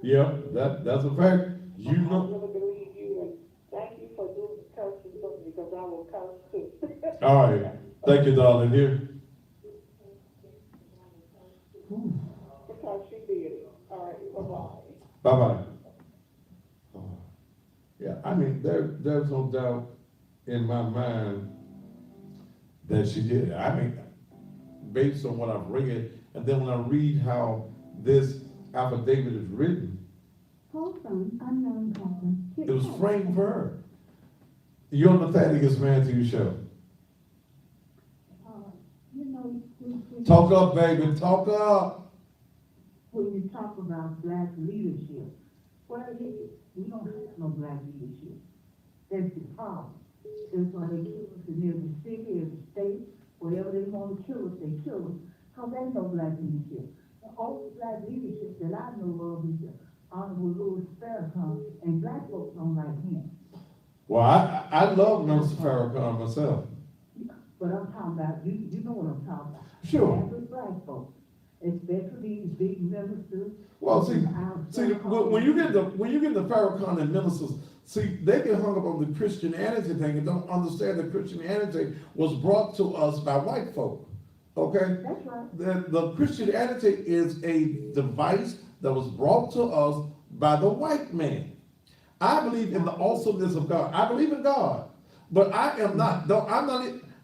Yeah, that's a fact. You I know. really believe you, and thank you for doing the cursing for me, because I will curse too. All right. Thank you, darling. Here. Because she did it. All right, bye-bye. Bye-bye. Yeah, I mean, there's no doubt in my mind that she did it. I mean, based on what I've read, and then when I read how this affidavit is written, Call from unknown caller. it was framed for her. You're on the Thaddeus Matthews Show. You know, Talk up, baby. Talk up. When you talk about black leadership, well, we don't have no black leadership. That's the problem. That's why they kill us in every city, every state, wherever they want to kill us, they kill us, because there's no black leadership. The only black leadership that I know of is the Honorable Louis Farrakhan, and black folks don't like him. Well, I love Minister Farrakhan myself. But I'm talking about, you know what I'm talking about. Sure. With black folks, especially these big ministers. Well, see, when you get the Farrakhan and ministers, see, they get hung up on the Christianity thing and don't understand that Christianity was brought to us by white folk. Okay? That's right. The Christianity is a device that was brought to us by the white man. I believe in the awesomeness of God. I believe in God, but I am not.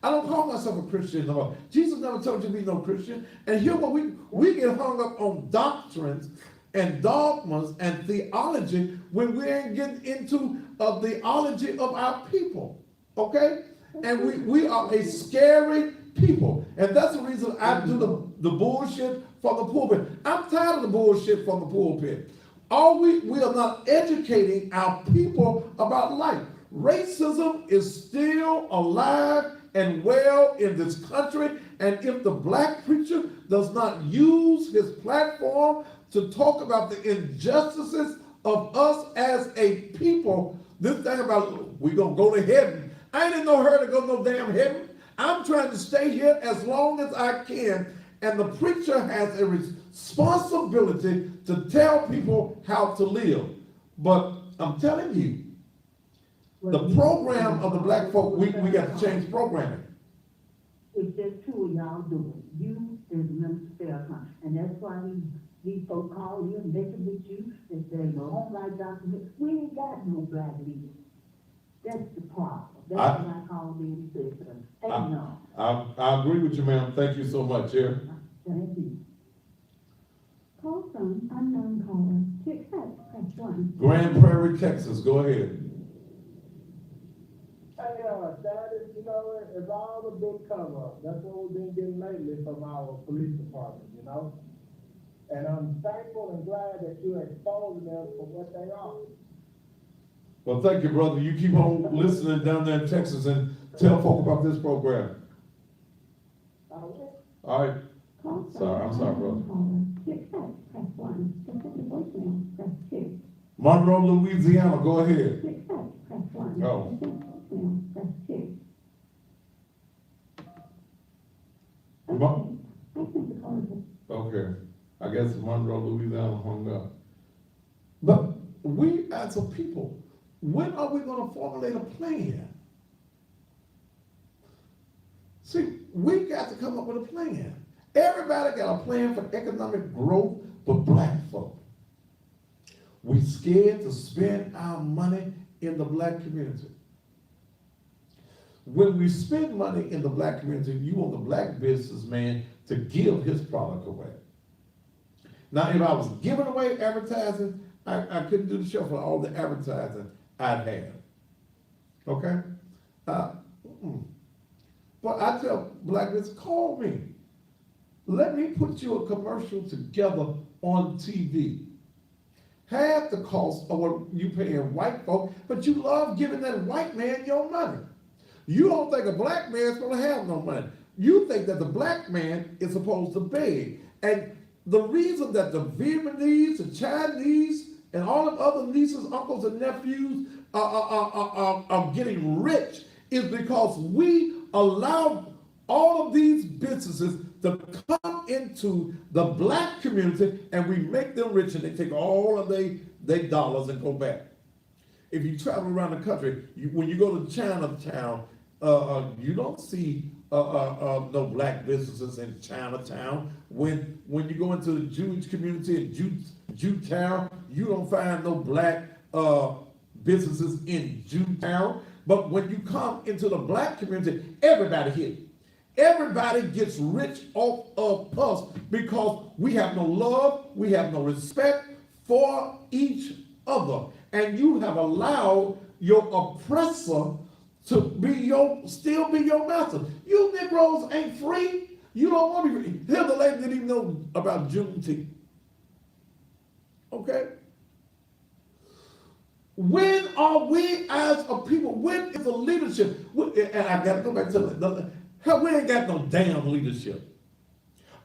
I don't call myself a Christian no more. Jesus never told you to be no Christian. And here, what we get hung up on doctrines and dogmas and theology when we ain't getting into a theology of our people. Okay, and we are a scary people, and that's the reason I do the bullshit from the pulpit. I'm tired of the bullshit from the pulpit. We are not educating our people about life. Racism is still alive and well in this country, and if the black preacher does not use his platform to talk about the injustices of us as a people, this thing about we gonna go to heaven, I ain't in no hurry to go to no damn heaven. I'm trying to stay here as long as I can, and the preacher has a responsibility to tell people how to live. But I'm telling you, the program of the black folk, we got to change programming. It's just two of y'all doing it. You and the Minister Farrakhan. And that's why these folks call you and they can with you and say, no, don't like Dr. We ain't got no black leaders. That's the problem. That's what I called in and said to them. Hey, no. I agree with you, ma'am. Thank you so much. Here. Thank you. Call from unknown caller. To accept, press 1. Grand Prairie, Texas. Go ahead. Hey, Saturday, you know, it's all a big cover-up. That's what we've been getting lately from our police department, you know? And I'm thankful and glad that you're exposing them for what they are. Well, thank you, brother. You keep on listening down there in Texas and tell folk about this program. All right. Call Sorry, I'm sorry, brother. caller. To accept, press 1. To send a voicemail, press 2. Monroe, Louisiana. Go ahead. To accept, press 1. Oh. To send a voicemail, press 2. Okay. I think the caller is Okay. I guess Monroe, Louisiana hung up. But we as a people, when are we going to formulate a plan? See, we got to come up with a plan. Everybody got a plan for economic growth for black folk. We scared to spend our money in the black community. When we spend money in the black community, you want the black businessman to give his product away. Now, if I was giving away advertising, I couldn't do the show for all the advertising I'd have. Okay? But I tell black business, call me. Let me put you a commercial together on TV. Half the cost of what you paying white folk, but you love giving that white man your money. You don't think a black man's supposed to have no money. You think that the black man is supposed to beg. And the reason that the Vietnamese, the Chinese, and all the other nieces, uncles, and nephews are getting rich is because we allow all of these businesses to come into the black community and we make them rich and they take all of their dollars and go back. If you travel around the country, when you go to Chinatown, you don't see no black businesses in Chinatown. When you go into the Jewish community in Jewtown, you don't find no black businesses in Jewtown. But when you come into the black community, everybody here. Everybody gets rich off of us because we have no love, we have no respect for each other. And you have allowed your oppressor to still be your master. You Negroes ain't free. You don't want to be free. Here's the lady didn't even know about Juneteenth. Okay? When are we as a people, when is the leadership? And I got to go back to the hell, we ain't got no damn leadership.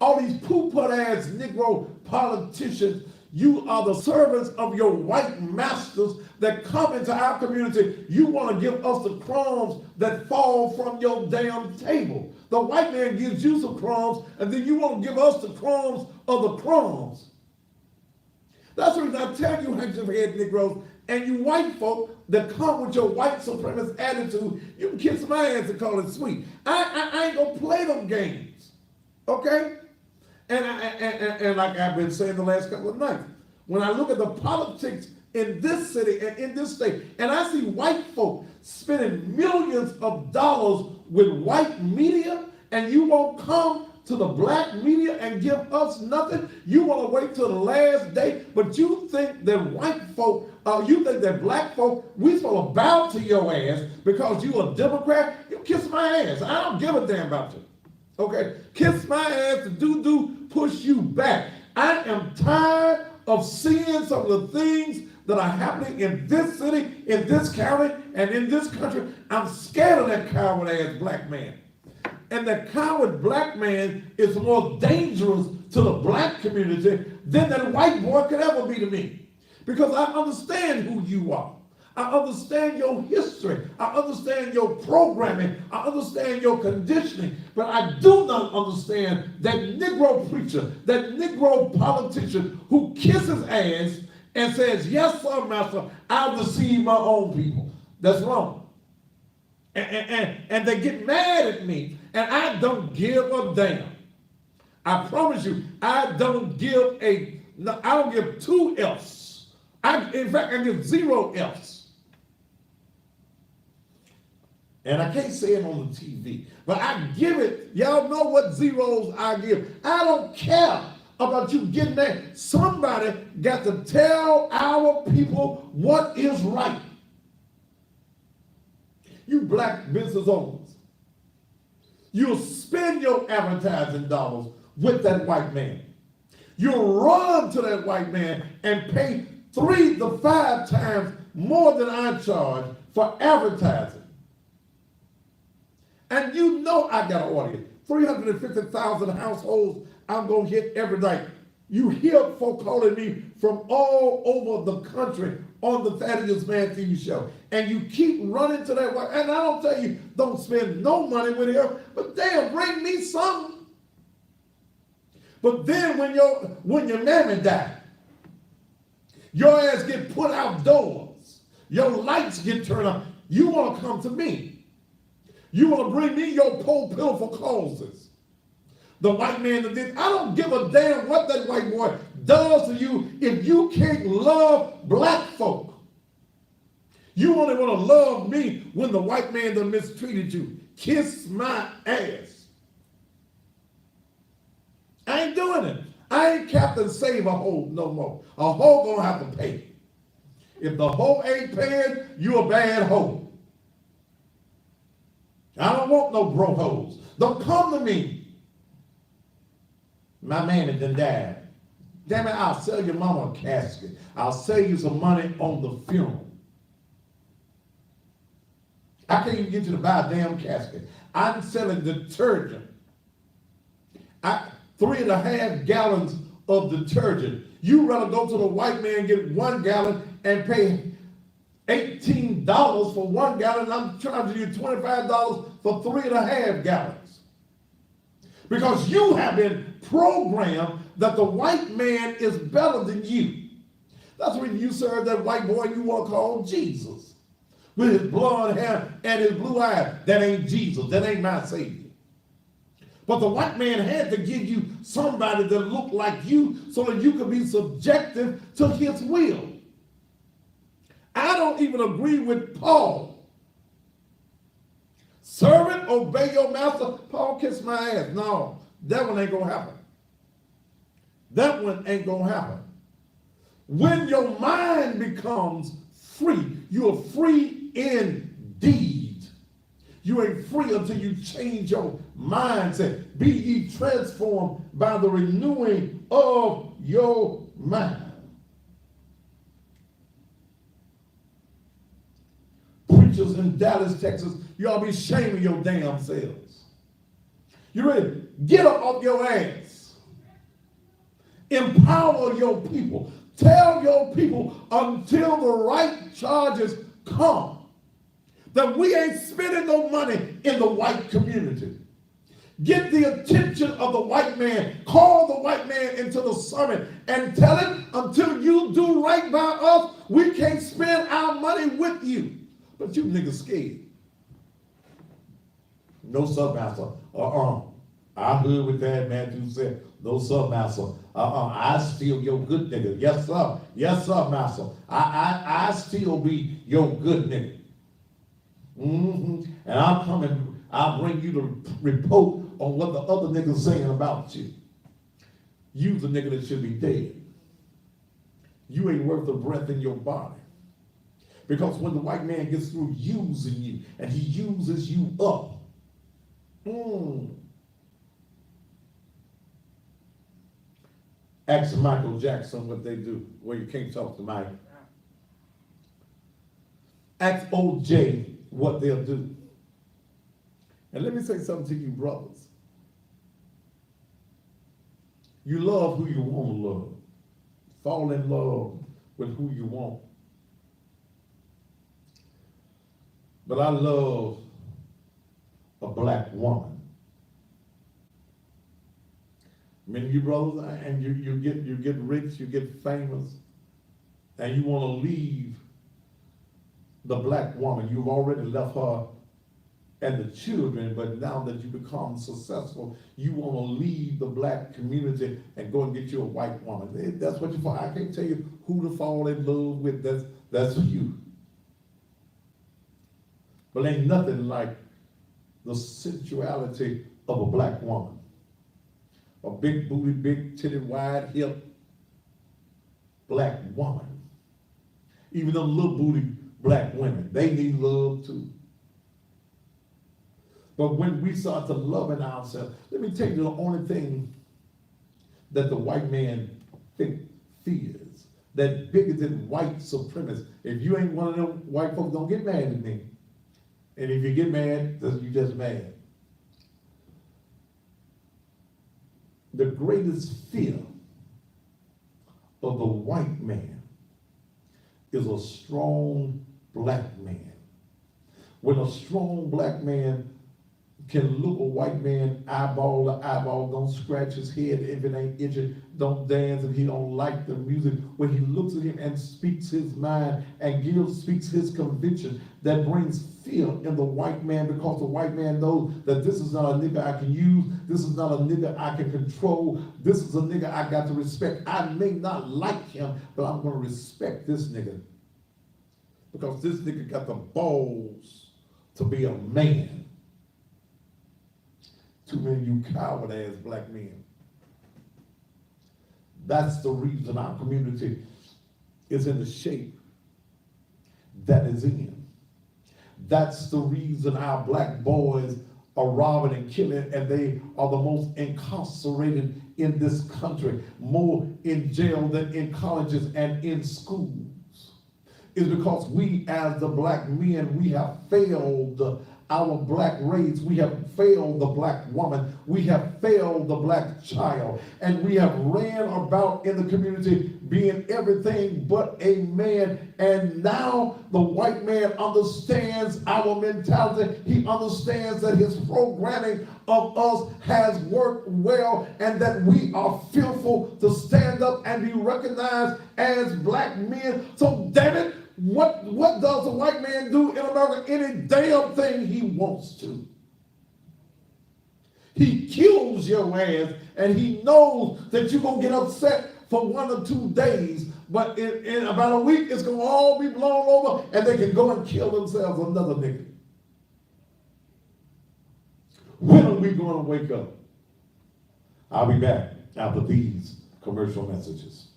All these poo-put ass Negro politicians, you are the servants of your white masters that come into our community. You want to give us the crumbs that fall from your damn table. The white man gives you some crumbs, and then you want to give us the crumbs of the crumbs. That's the reason I tell you, handkerchief-head Negroes, and you white folk that come with your white supremacist attitude, you can kiss my ass and call it sweet. I ain't gonna play them games, okay? And like I've been saying the last couple of nights, when I look at the politics in this city and in this state, and I see white folk spending millions of dollars with white media, and you won't come to the black media and give us nothing. You want to wait till the last day, but you think that white folk, you think that black folk, we supposed to bow to your ass because you a Democrat? You kiss my ass. I don't give a damn about you. Okay? Kiss my ass, do push you back. I am tired of seeing some of the things that are happening in this city, in this county, and in this country. I'm scared of that coward ass black man. And that coward black man is more dangerous to the black community than that white boy could ever be to me. Because I understand who you are. I understand your history. I understand your programming. I understand your conditioning. But I do not understand that Negro preacher, that Negro politician who kisses ass and says, yes, sir, master, I'll deceive my own people. That's wrong. And they get mad at me, and I don't give a damn. I promise you, I don't give two F's. In fact, I give 0 F's. And I can't say it on the TV, but I give it. Y'all know what zeros I give. I don't care about you getting that. Somebody got to tell our people what is right. You black business owners, you'll spend your advertising dollars with that white man. You'll run to that white man and pay 3 to 5 times more than I charge for advertising. And you know I got an audience. 350,000 households I'm going to hit every night. You hear folk calling me from all over the country on the Thaddeus Man TV show. And you keep running to that white, and I don't tell you, don't spend no money with him, but damn, bring me something. But then when your mammy die, your ass get put outdoors, your lights get turned on, you want to come to me. You want to bring me your poor, pitiful causes. The white man that did, I don't give a damn what that white boy does to you if you can't love black folk. You only want to love me when the white man that mistreated you. Kiss my ass. I ain't doing it. I ain't Captain Save a Hoe no more. A hoe gonna have to pay. If the hoe ain't paying, you a bad hoe. I don't want no broke hoes. Don't come to me. My man had done died. Damn it, I'll sell your mama a casket. I'll sell you some money on the funeral. I can't even get you to buy a damn casket. I'm selling detergent. 3.5 gallons of detergent. You rather go to the white man, get 1 gallon, and pay $18 for 1 gallon. I'm charging you $25 for 3.5 gallons. Because you have been programmed that the white man is better than you. That's when you serve that white boy you want to call Jesus. With his blonde hair and his blue eyes. That ain't Jesus. That ain't my Savior. But the white man had to give you somebody that looked like you so that you could be subjective to his will. I don't even agree with Paul. Servant, obey your master. Paul, kiss my ass. No, that one ain't going to happen. That one ain't going to happen. When your mind becomes free, you are free indeed. You ain't free until you change your mindset. Be ye transformed by the renewing of your mind. Preachers in Dallas, Texas, you ought to be ashamed of your damn selves. You ready? Get up off your ass. Empower your people. Tell your people until the right charges come that we ain't spending no money in the white community. Get the attention of the white man. Call the white man into the summit and tell him until you do right by us, we can't spend our money with you. But you niggas scared. No sub master. I heard what that Matthew said. No, sir, master. I still your good nigga. Yes, sir. Yes, sir, master. I still be your good nigga. And I'll come and I'll bring you the report on what the other niggas saying about you. You the nigga that should be dead. You ain't worth a breath in your body. Because when the white man gets through using you and he uses you up, ask Michael Jackson what they do. Well, you can't talk to Mike. Ask OJ what they'll do. And let me say something to you, brothers. You love who you want to love. Fall in love with who you want. But I love a black woman. Many of you brothers, and you get rich, you get famous, and you want to leave the black woman. You've already left her and the children, but now that you become successful, you want to leave the black community and go and get you a white woman. That's what you fall. I can't tell you who to fall in love with. That's you. But ain't nothing like the sensuality of a black woman. A big booty, big titted, wide hip black woman. Even them little booty black women, they need love too. But when we start to loving ourselves, let me tell you the only thing that the white man fears, that bigoted white supremacist. If you ain't one of them white folks, don't get mad at me. And if you get mad, you just mad. The greatest fear of the white man is a strong black man. When a strong black man can look a white man eyeball to eyeball, don't scratch his head if it ain't itching, don't dance if he don't like the music. When he looks at him and speaks his mind and speaks his conviction, that brings fear in the white man, because the white man knows that this is not a nigga I can use, this is not a nigga I can control, this is a nigga I got to respect. I may not like him, but I'm gonna respect this nigga, because this nigga got the balls to be a man. Too many of you coward-ass black men. That's the reason our community is in the shape that is in. That's the reason our black boys are robbing and killing, and they are the most incarcerated in this country, more in jail than in colleges and in schools. Is because we as the black men, we have failed our black race, we have failed the black woman, we have failed the black child, and we have ran about in the community being everything but a man. And now the white man understands our mentality. He understands that his programming of us has worked well, and that we are fearful to stand up and be recognized as black men. So damn it, what does a white man do in America? Any damn thing he wants to. He kills your ass, and he knows that you're going to get upset for 1 or 2 days, but in about a week, it's going to all be blown over, and they can go and kill themselves another nigga. When are we going to wake up? I'll be back after these commercial messages.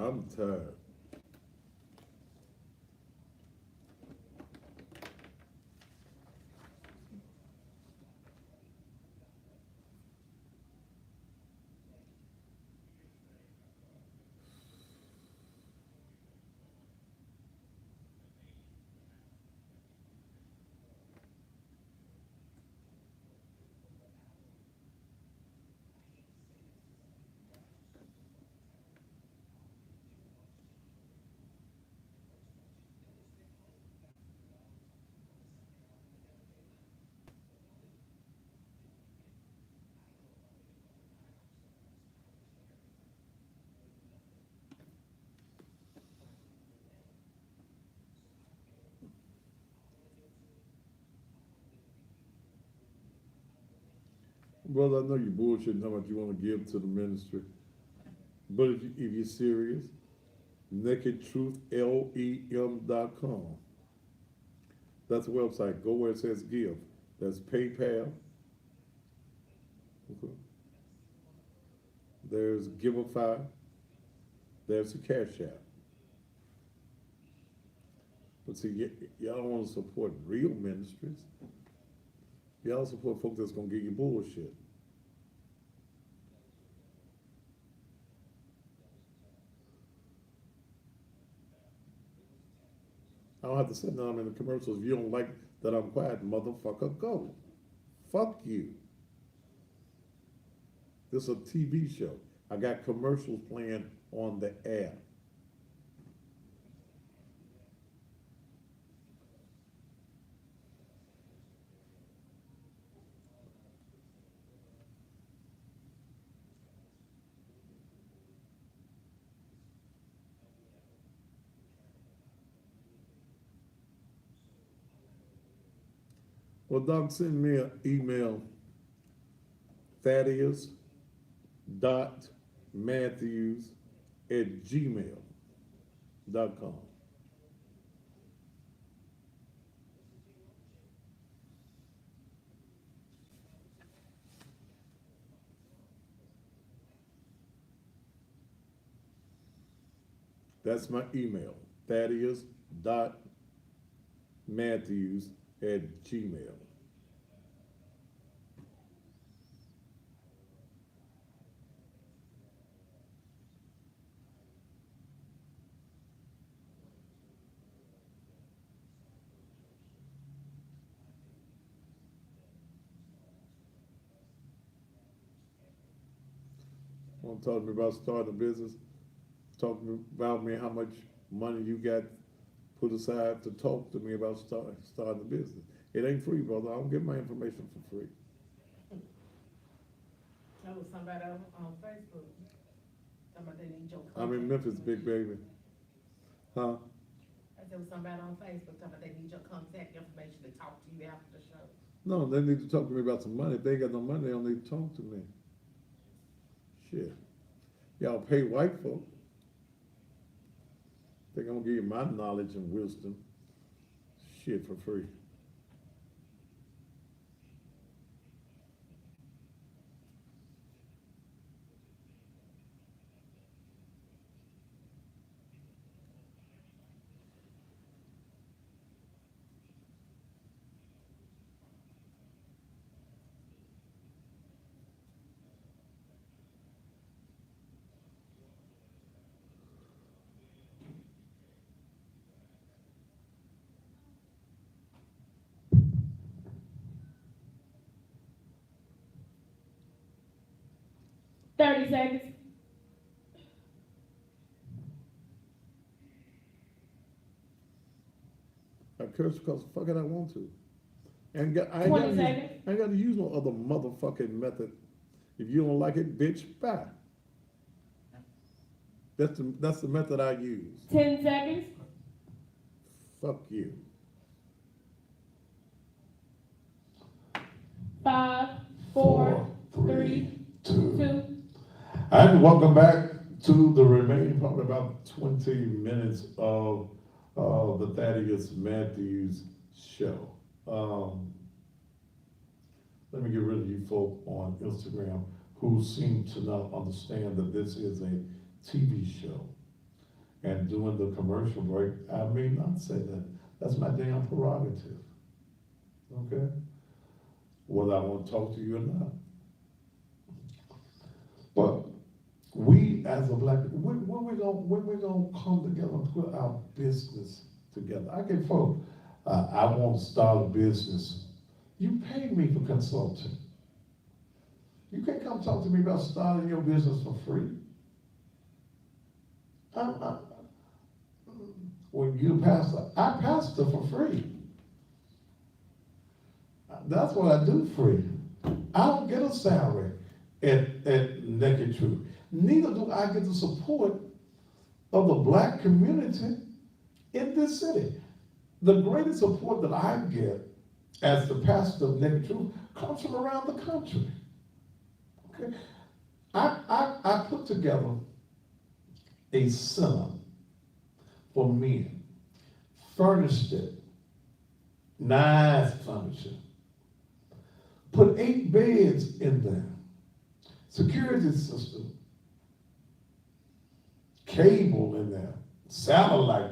I'm tired. Brother, I know you bullshitting how much you want to give to the ministry, but if you're serious, nakedtruthlem.com. That's the website. Go where it says give. That's PayPal. Okay. There's Giveify. There's the Cash App. But see, y'all don't want to support real ministries. Y'all support folks that's going to give you bullshit. I don't have to sit down in the commercials. If you don't like that I'm quiet, motherfucker, go. Fuck you. This is a TV show. I got commercials playing on the air. Well, Doc, send me an email, Thaddeus.Matthews@gmail.com. That's my email, Thaddeus.Matthews@gmail. Want to talk to me about starting a business? Talk to me about how much money you got put aside to talk to me about starting a business. It ain't free, brother. I don't get my information for free. That was somebody on Facebook, talking about they need your contact. I'm in Memphis, big baby. Huh? I said, was somebody on Facebook, talking about they need your contact information to talk to you after the show. No, they need to talk to me about some money. If they ain't got no money, they don't need to talk to me. Shit. Y'all pay white folk. They're gonna give you my knowledge and wisdom. Shit for free. Seconds. I curse because fuck it, I want to. And I 20 seconds. ain't got to use no other motherfucking method. If you don't like it, bitch, bye. That's the method I use. 10 seconds. Fuck you. 5, 4, 3, 2. And welcome back to the remaining probably about 20 minutes of the Thaddeus Matthews show. Let me get rid of you folk on Instagram who seem to not understand that this is a TV show. and during the commercial break, I may not say that. That's my damn prerogative. Okay? Whether I want to talk to you or not. But we as a black, when we gonna come together and put our business together? I get folk, I want to start a business. You pay me for consulting. You can't come talk to me about starting your business for free. When you pastor, I pastor for free. That's what I do free. I don't get a salary at Naked Truth. Neither do I get the support of the black community in this city. The greatest support that I get as the pastor of Naked Truth comes from around the country. Okay? I put together a center for men, furnished it, nice furniture, put 8 beds in there, security system, cable in there, satellite,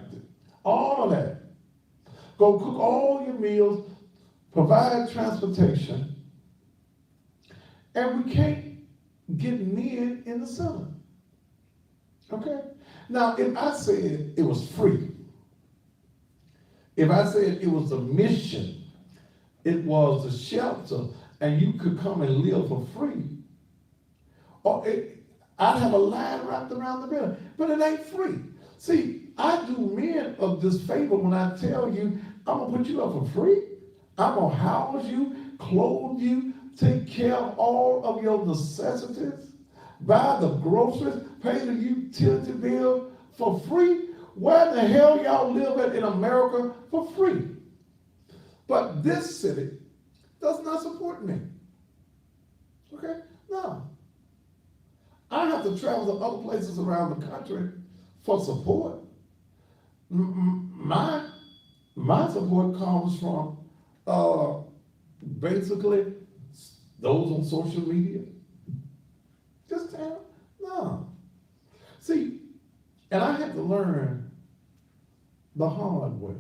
all of that. Go cook all your meals, provide transportation, and we can't get men in the center. Okay? Now, if I said it was free, if I said it was a mission, it was a shelter, and you could come and live for free, I'd have a line wrapped around the building, but it ain't free. See, I do men of this favor when I tell you, I'm gonna put you up for free. I'm gonna house you, clothe you, take care of all of your necessities, buy the groceries, pay the utility bill for free. Where the hell y'all live at in America for free? But this city does not support me. Okay? No. I have to travel to other places around the country for support. My support comes from basically those on social media. Just tell, no. See, and I had to learn the hard way.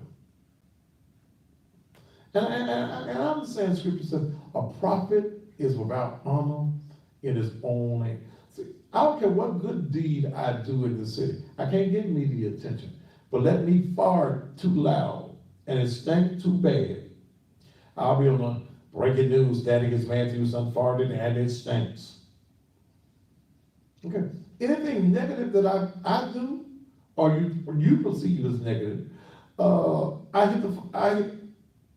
And I understand scripture says a prophet is without honor in his own name. See, I don't care what good deed I do in the city. I can't get media attention. But let me fart too loud and it stink too bad. I'll be on the breaking news, Thaddeus Matthews done farted and it stinks. Okay. Anything negative that I do, or you perceive as negative,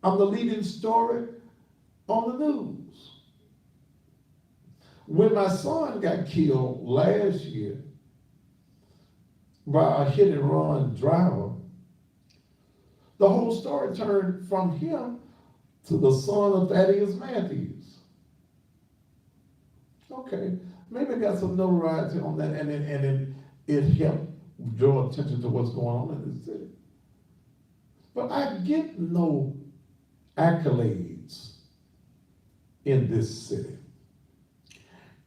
I'm the leading story on the news. When my son got killed last year by a hit and run driver, the whole story turned from him to the son of Thaddeus Matthews. Okay, maybe I got some notoriety on that, and it helped draw attention to what's going on in this city. But I get no accolades in this city.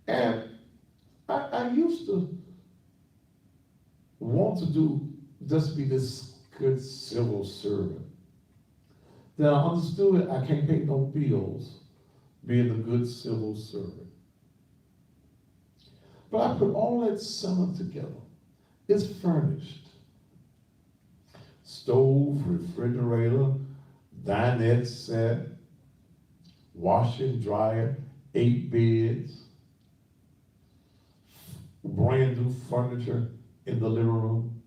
And I used to want to just be this good civil servant. Then I understood I can't pay no bills being a good civil servant. But I put all that summer together. It's furnished. Stove, refrigerator, dinette set, washer, dryer, 8 beds, brand new furniture in the living room,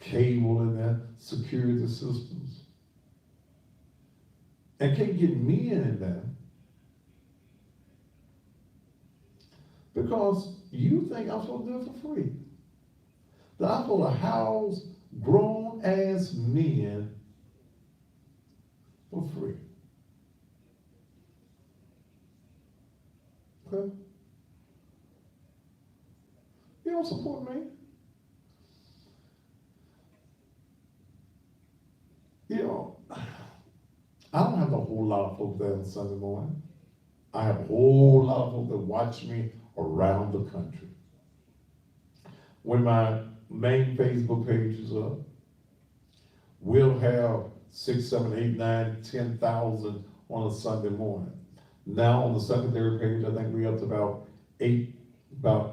cable in there, security systems. And can't get men in there because you think I'm supposed to do it for free. That I'm supposed to house grown-ass men for free. Okay? You don't support me. You know, I don't have a whole lot of folks there on Sunday morning. I have a whole lot of folks that watch me around the country. When my main Facebook pages up. We'll have 6, 7, 8, 9, 10,000 on a Sunday morning. Now on the secondary page, I think we're up to about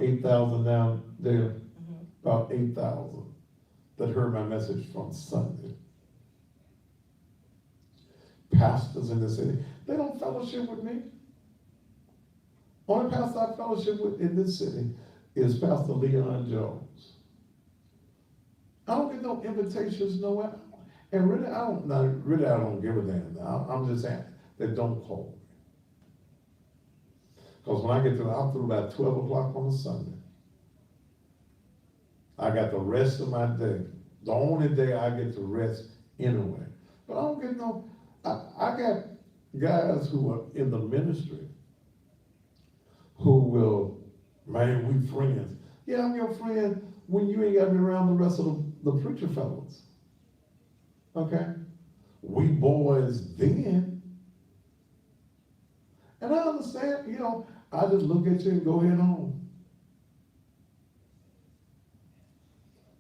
8,000 now there, about 8,000 that heard my message from Sunday. Pastors in the city, they don't fellowship with me. Only pastor I fellowship with in this city is Pastor Leon Jones. I don't get no invitations nowhere. And really, I don't give a damn. I'm just saying that don't call me. Because when I get through, I'm through about 12 o'clock on a Sunday. I got the rest of my day. The only day I get to rest anyway. But I don't get no, I got guys who are in the ministry who will, man, we friends. Yeah, I'm your friend when you ain't got me around the rest of the preacher fellows. Okay? We boys then. And I understand, you know, I just look at you and go head on.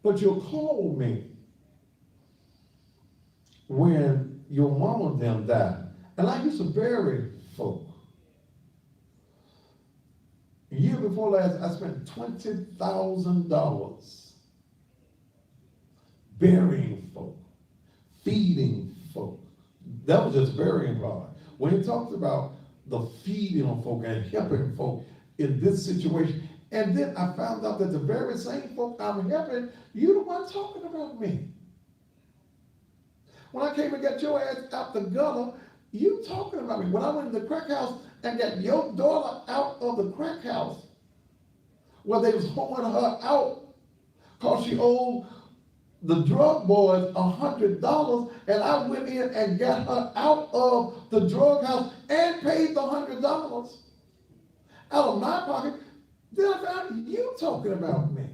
But you'll call me when your mama and them died. And I used to bury folk. The year before last, I spent $20,000 burying folk, feeding folk. That was just burying part. When he talked about the feeding of folk and helping folk in this situation, and then I found out that the very same folk I'm helping, you the one talking about me. When I came and got your ass out the gutter, you talking about me. When I went to the crack house and got your daughter out of the crack house, where they was holding her out because she owed the drug boys $100, and I went in and got her out of the drug house and paid the $100 out of my pocket. Then I found you talking about me.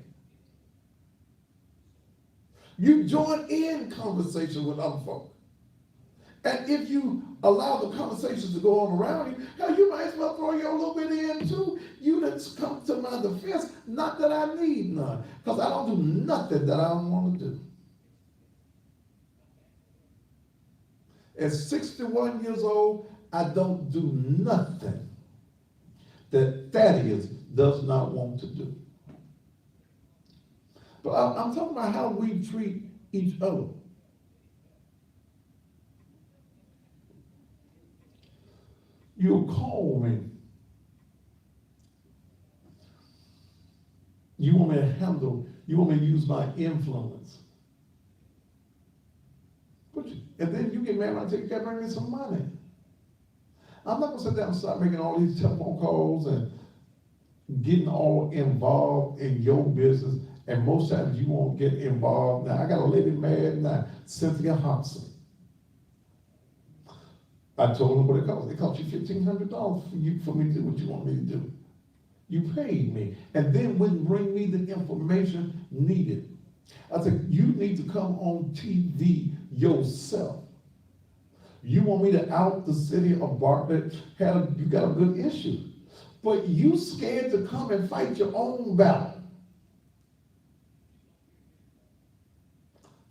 You join in conversation with other folk. And if you allow the conversations to go on around you, hell, you might as well throw your little bit in too. You didn't come to my defense, not that I need none, because I don't do nothing that I don't want to do. At 61 years old, I don't do nothing that Thaddeus does not want to do. But I'm talking about how we treat each other. You'll call me. You want me to handle, you want me to use my influence. And then you get mad when I take, you gotta bring me some money. I'm not gonna sit down and start making all these telephone calls and getting all involved in your business. And most times you won't get involved. Now, I got a lady mad now, Cynthia Hobson. I told her what it cost. It cost you $1,500 for me to do what you want me to do. You paid me, and then wouldn't bring me the information needed. I said, you need to come on TV yourself. You want me to out the city of Bartlett? You got a good issue. But you scared to come and fight your own battle.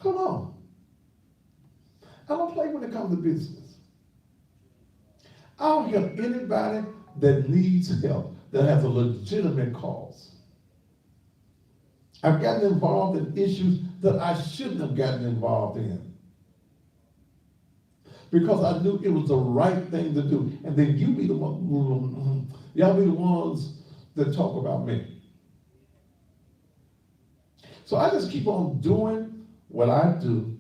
Come on. I don't play when it comes to business. I'll help anybody that needs help, that has a legitimate cause. I've gotten involved in issues that I shouldn't have gotten involved in, because I knew it was the right thing to do. And then you be the one, y'all be the ones that talk about me. So I just keep on doing what I do.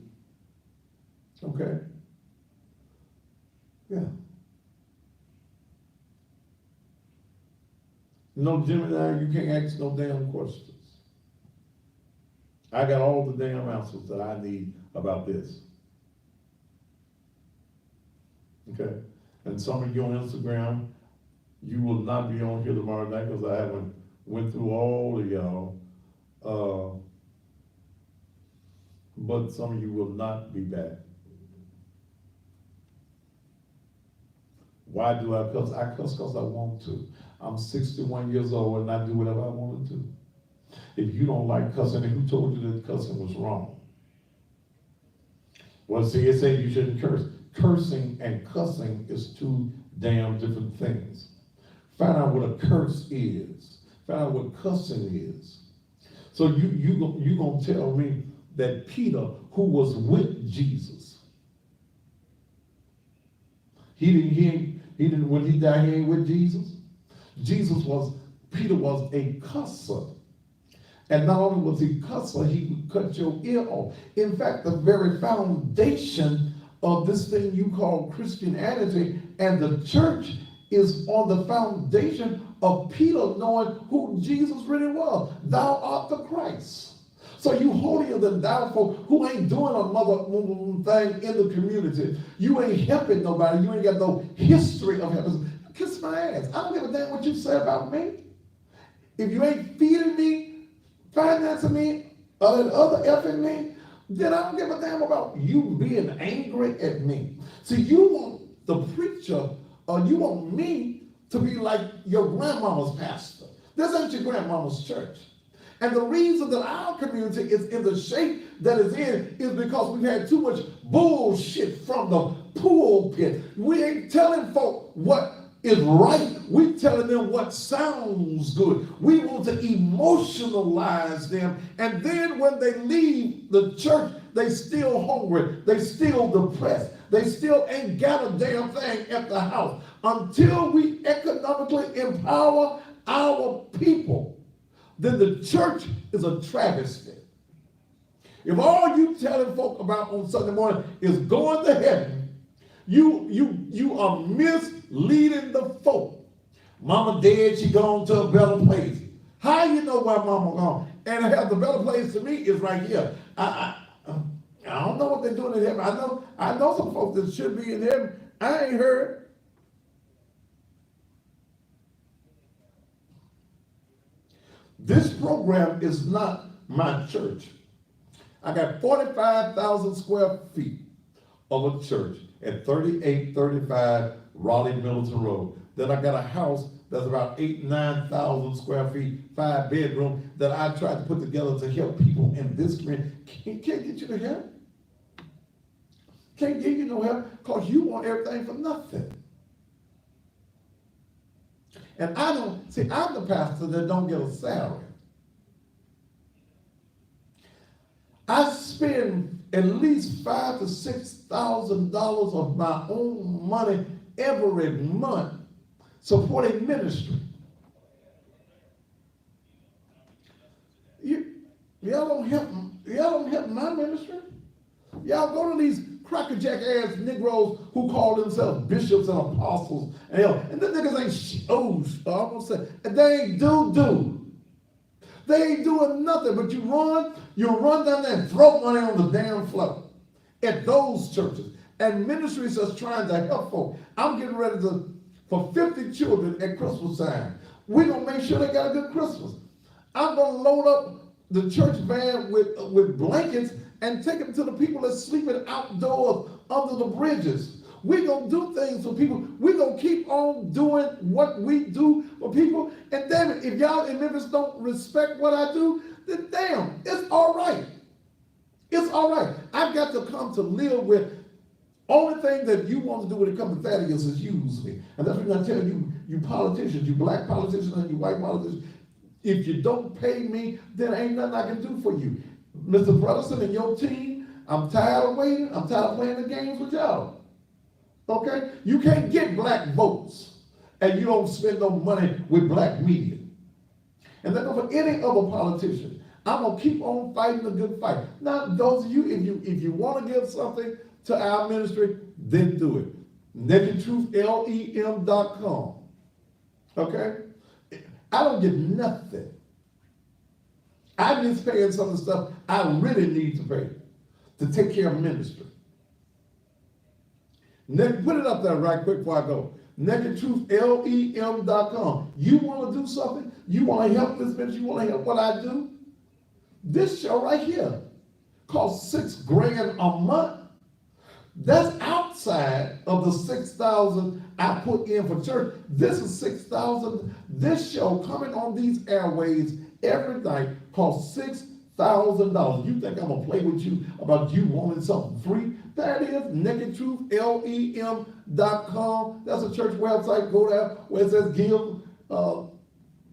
Okay? Yeah. No, Gemini, you can't ask no damn questions. I got all the damn answers that I need about this. Okay? And some of you on Instagram, you will not be on here tomorrow night because I haven't went through all of y'all. But some of you will not be back. Why do I cuss? I cuss because I want to. I'm 61 years old and I do whatever I want to do. If you don't like cussing, and who told you that cussing was wrong? Well, see, it said you shouldn't curse. Cursing and cussing is two damn different things. Find out what a curse is. Find out what cussing is. So you gonna tell me that Peter, who was with Jesus, he didn't when he died, he ain't with Jesus. Peter was a cusser. And not only was he cusser, he would cut your ear off. In fact, the very foundation of this thing you call Christianity and the church is on the foundation of Peter knowing who Jesus really was. Thou art the Christ. So you holier than thou folk who ain't doing another thing in the community. You ain't helping nobody. You ain't got no history of helping. Kiss my ass. I don't give a damn what you say about me. If you ain't feeding me, financing me, or other effing me, then I don't give a damn about you being angry at me. See, you want the preacher, or you want me to be like your grandmama's pastor. This ain't your grandmama's church. And the reason that our community is in the shape that it's in is because we've had too much bullshit from the pulpit. We ain't telling folk what is right. We telling them what sounds good. We want to emotionalize them. And then when they leave the church, they still hungry. They still depressed. They still ain't got a damn thing at the house. Until we economically empower our people, then the church is a travesty. If all you telling folk about on Sunday morning is going to heaven, you are misleading the folk. Mama dead, she gone to a better place. How you know why mama gone? And the better place to me is right here. I don't know what they're doing in heaven. I know some folks that should be in heaven. I ain't heard. This program is not my church. I got 45,000 square feet of a church at 3835 Raleigh Middleton Road. Then I got a house that's about 9,000 square feet, 5 bedroom that I tried to put together to help people in this community. Can't get you to help. Can't give you no help because you want everything for nothing. And I'm the pastor that don't get a salary. I spend at least $5,000 to $6,000 of my own money every month supporting ministry. Y'all don't help my ministry. Y'all go to these crackerjack ass Negroes who call themselves bishops and apostles, and the niggas ain't they ain't do. They ain't doing nothing, but you run down there and throw money on the damn floor at those churches. And ministries that's trying to help folk. I'm getting ready for 50 children at Christmas time. We're gonna make sure they got a good Christmas. I'm gonna load up the church van with blankets and take them to the people that's sleeping outdoors under the bridges. We're going to do things for people. We're going to keep on doing what we do for people. And damn it, if y'all in Memphis don't respect what I do, then damn, it's all right. It's all right. I've got to come to live with. Only thing that you want to do when it comes to Thaddeus is use me. And that's what I'm telling you, you politicians, you black politicians and you white politicians, if you don't pay me, then ain't nothing I can do for you. Mr. Brotherson and your team, I'm tired of waiting. I'm tired of playing the games with y'all. Okay? You can't get black votes and you don't spend no money with black media. And that's for any other politician. I'm going to keep on fighting the good fight. Now, those of you, if you want to give something to our ministry, then do it. NakedTruthLEM.com. Okay? I don't get nothing. I'm just paying some of the stuff I really need to pay to take care of ministry. Put it up there right quick before I go. NakedTruthLEM.com. You want to do something? You want to help this ministry? You want to help what I do? This show right here costs $6,000 a month That's outside of the 6,000 I put in for church. This is 6,000. This show coming on these airways every night costs $6,000. You think I'm gonna play with you about you wanting something free? That is nakedtruth.lem.com. That's a church website. Go there where it says give.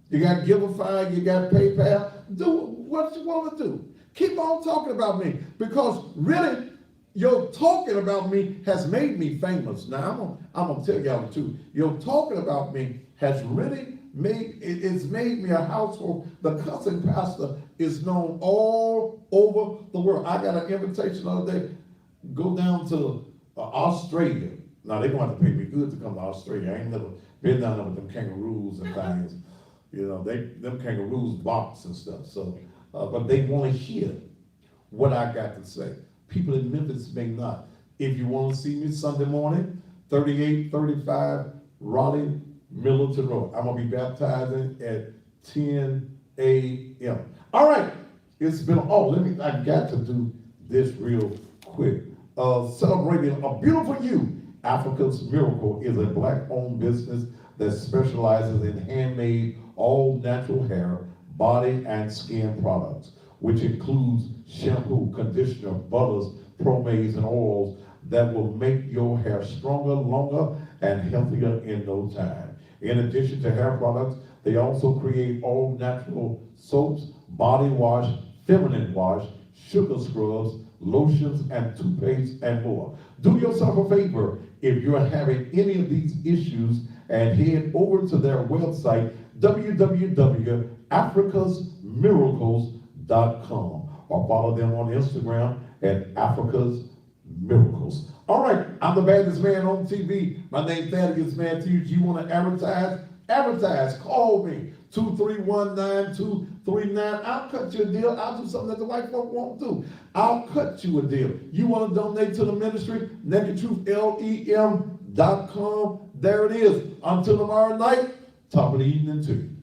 You got Giveify, you got PayPal. Do what you want to do. Keep on talking about me, because really, your talking about me has made me famous. Now, I'm gonna tell y'all the truth. Your talking about me has really it's made me a household. The cussing pastor is known all over the world. I got an invitation the other day, go down to Australia. Now, they're gonna have to pay me good to come to Australia. I ain't never been down there with them kangaroos and things. You know, them kangaroos box and stuff. So, but they want to hear what I got to say. People in Memphis may not. If you want to see me Sunday morning, 3835 Raleigh Millerton Road. I'm gonna be baptizing at 10 a.m. All right, it's been. I got to do this real quick. Celebrating a beautiful you. Africa's Miracle is a Black-owned business that specializes in handmade, all-natural hair, body, and skin products, which includes shampoo, conditioner, butters, pomades, and oils that will make your hair stronger, longer, and healthier in no time. In addition to hair products, they also create all-natural soaps, body wash, feminine wash, sugar scrubs, lotions, and toothpaste, and more. Do yourself a favor if you're having any of these issues and head over to their website, www.africasmiracles.com, or follow them on Instagram at Africa's Miracles. All right, I'm the baddest man on TV. My name's Thaddeus Matthews. You want to advertise? Advertise. Call me, 231-9239. I'll cut you a deal. I'll do something that the white folk won't do. I'll cut you a deal. You want to donate to the ministry? NakedTruthLEM.com. There it is. Until tomorrow night, top of the evening to you.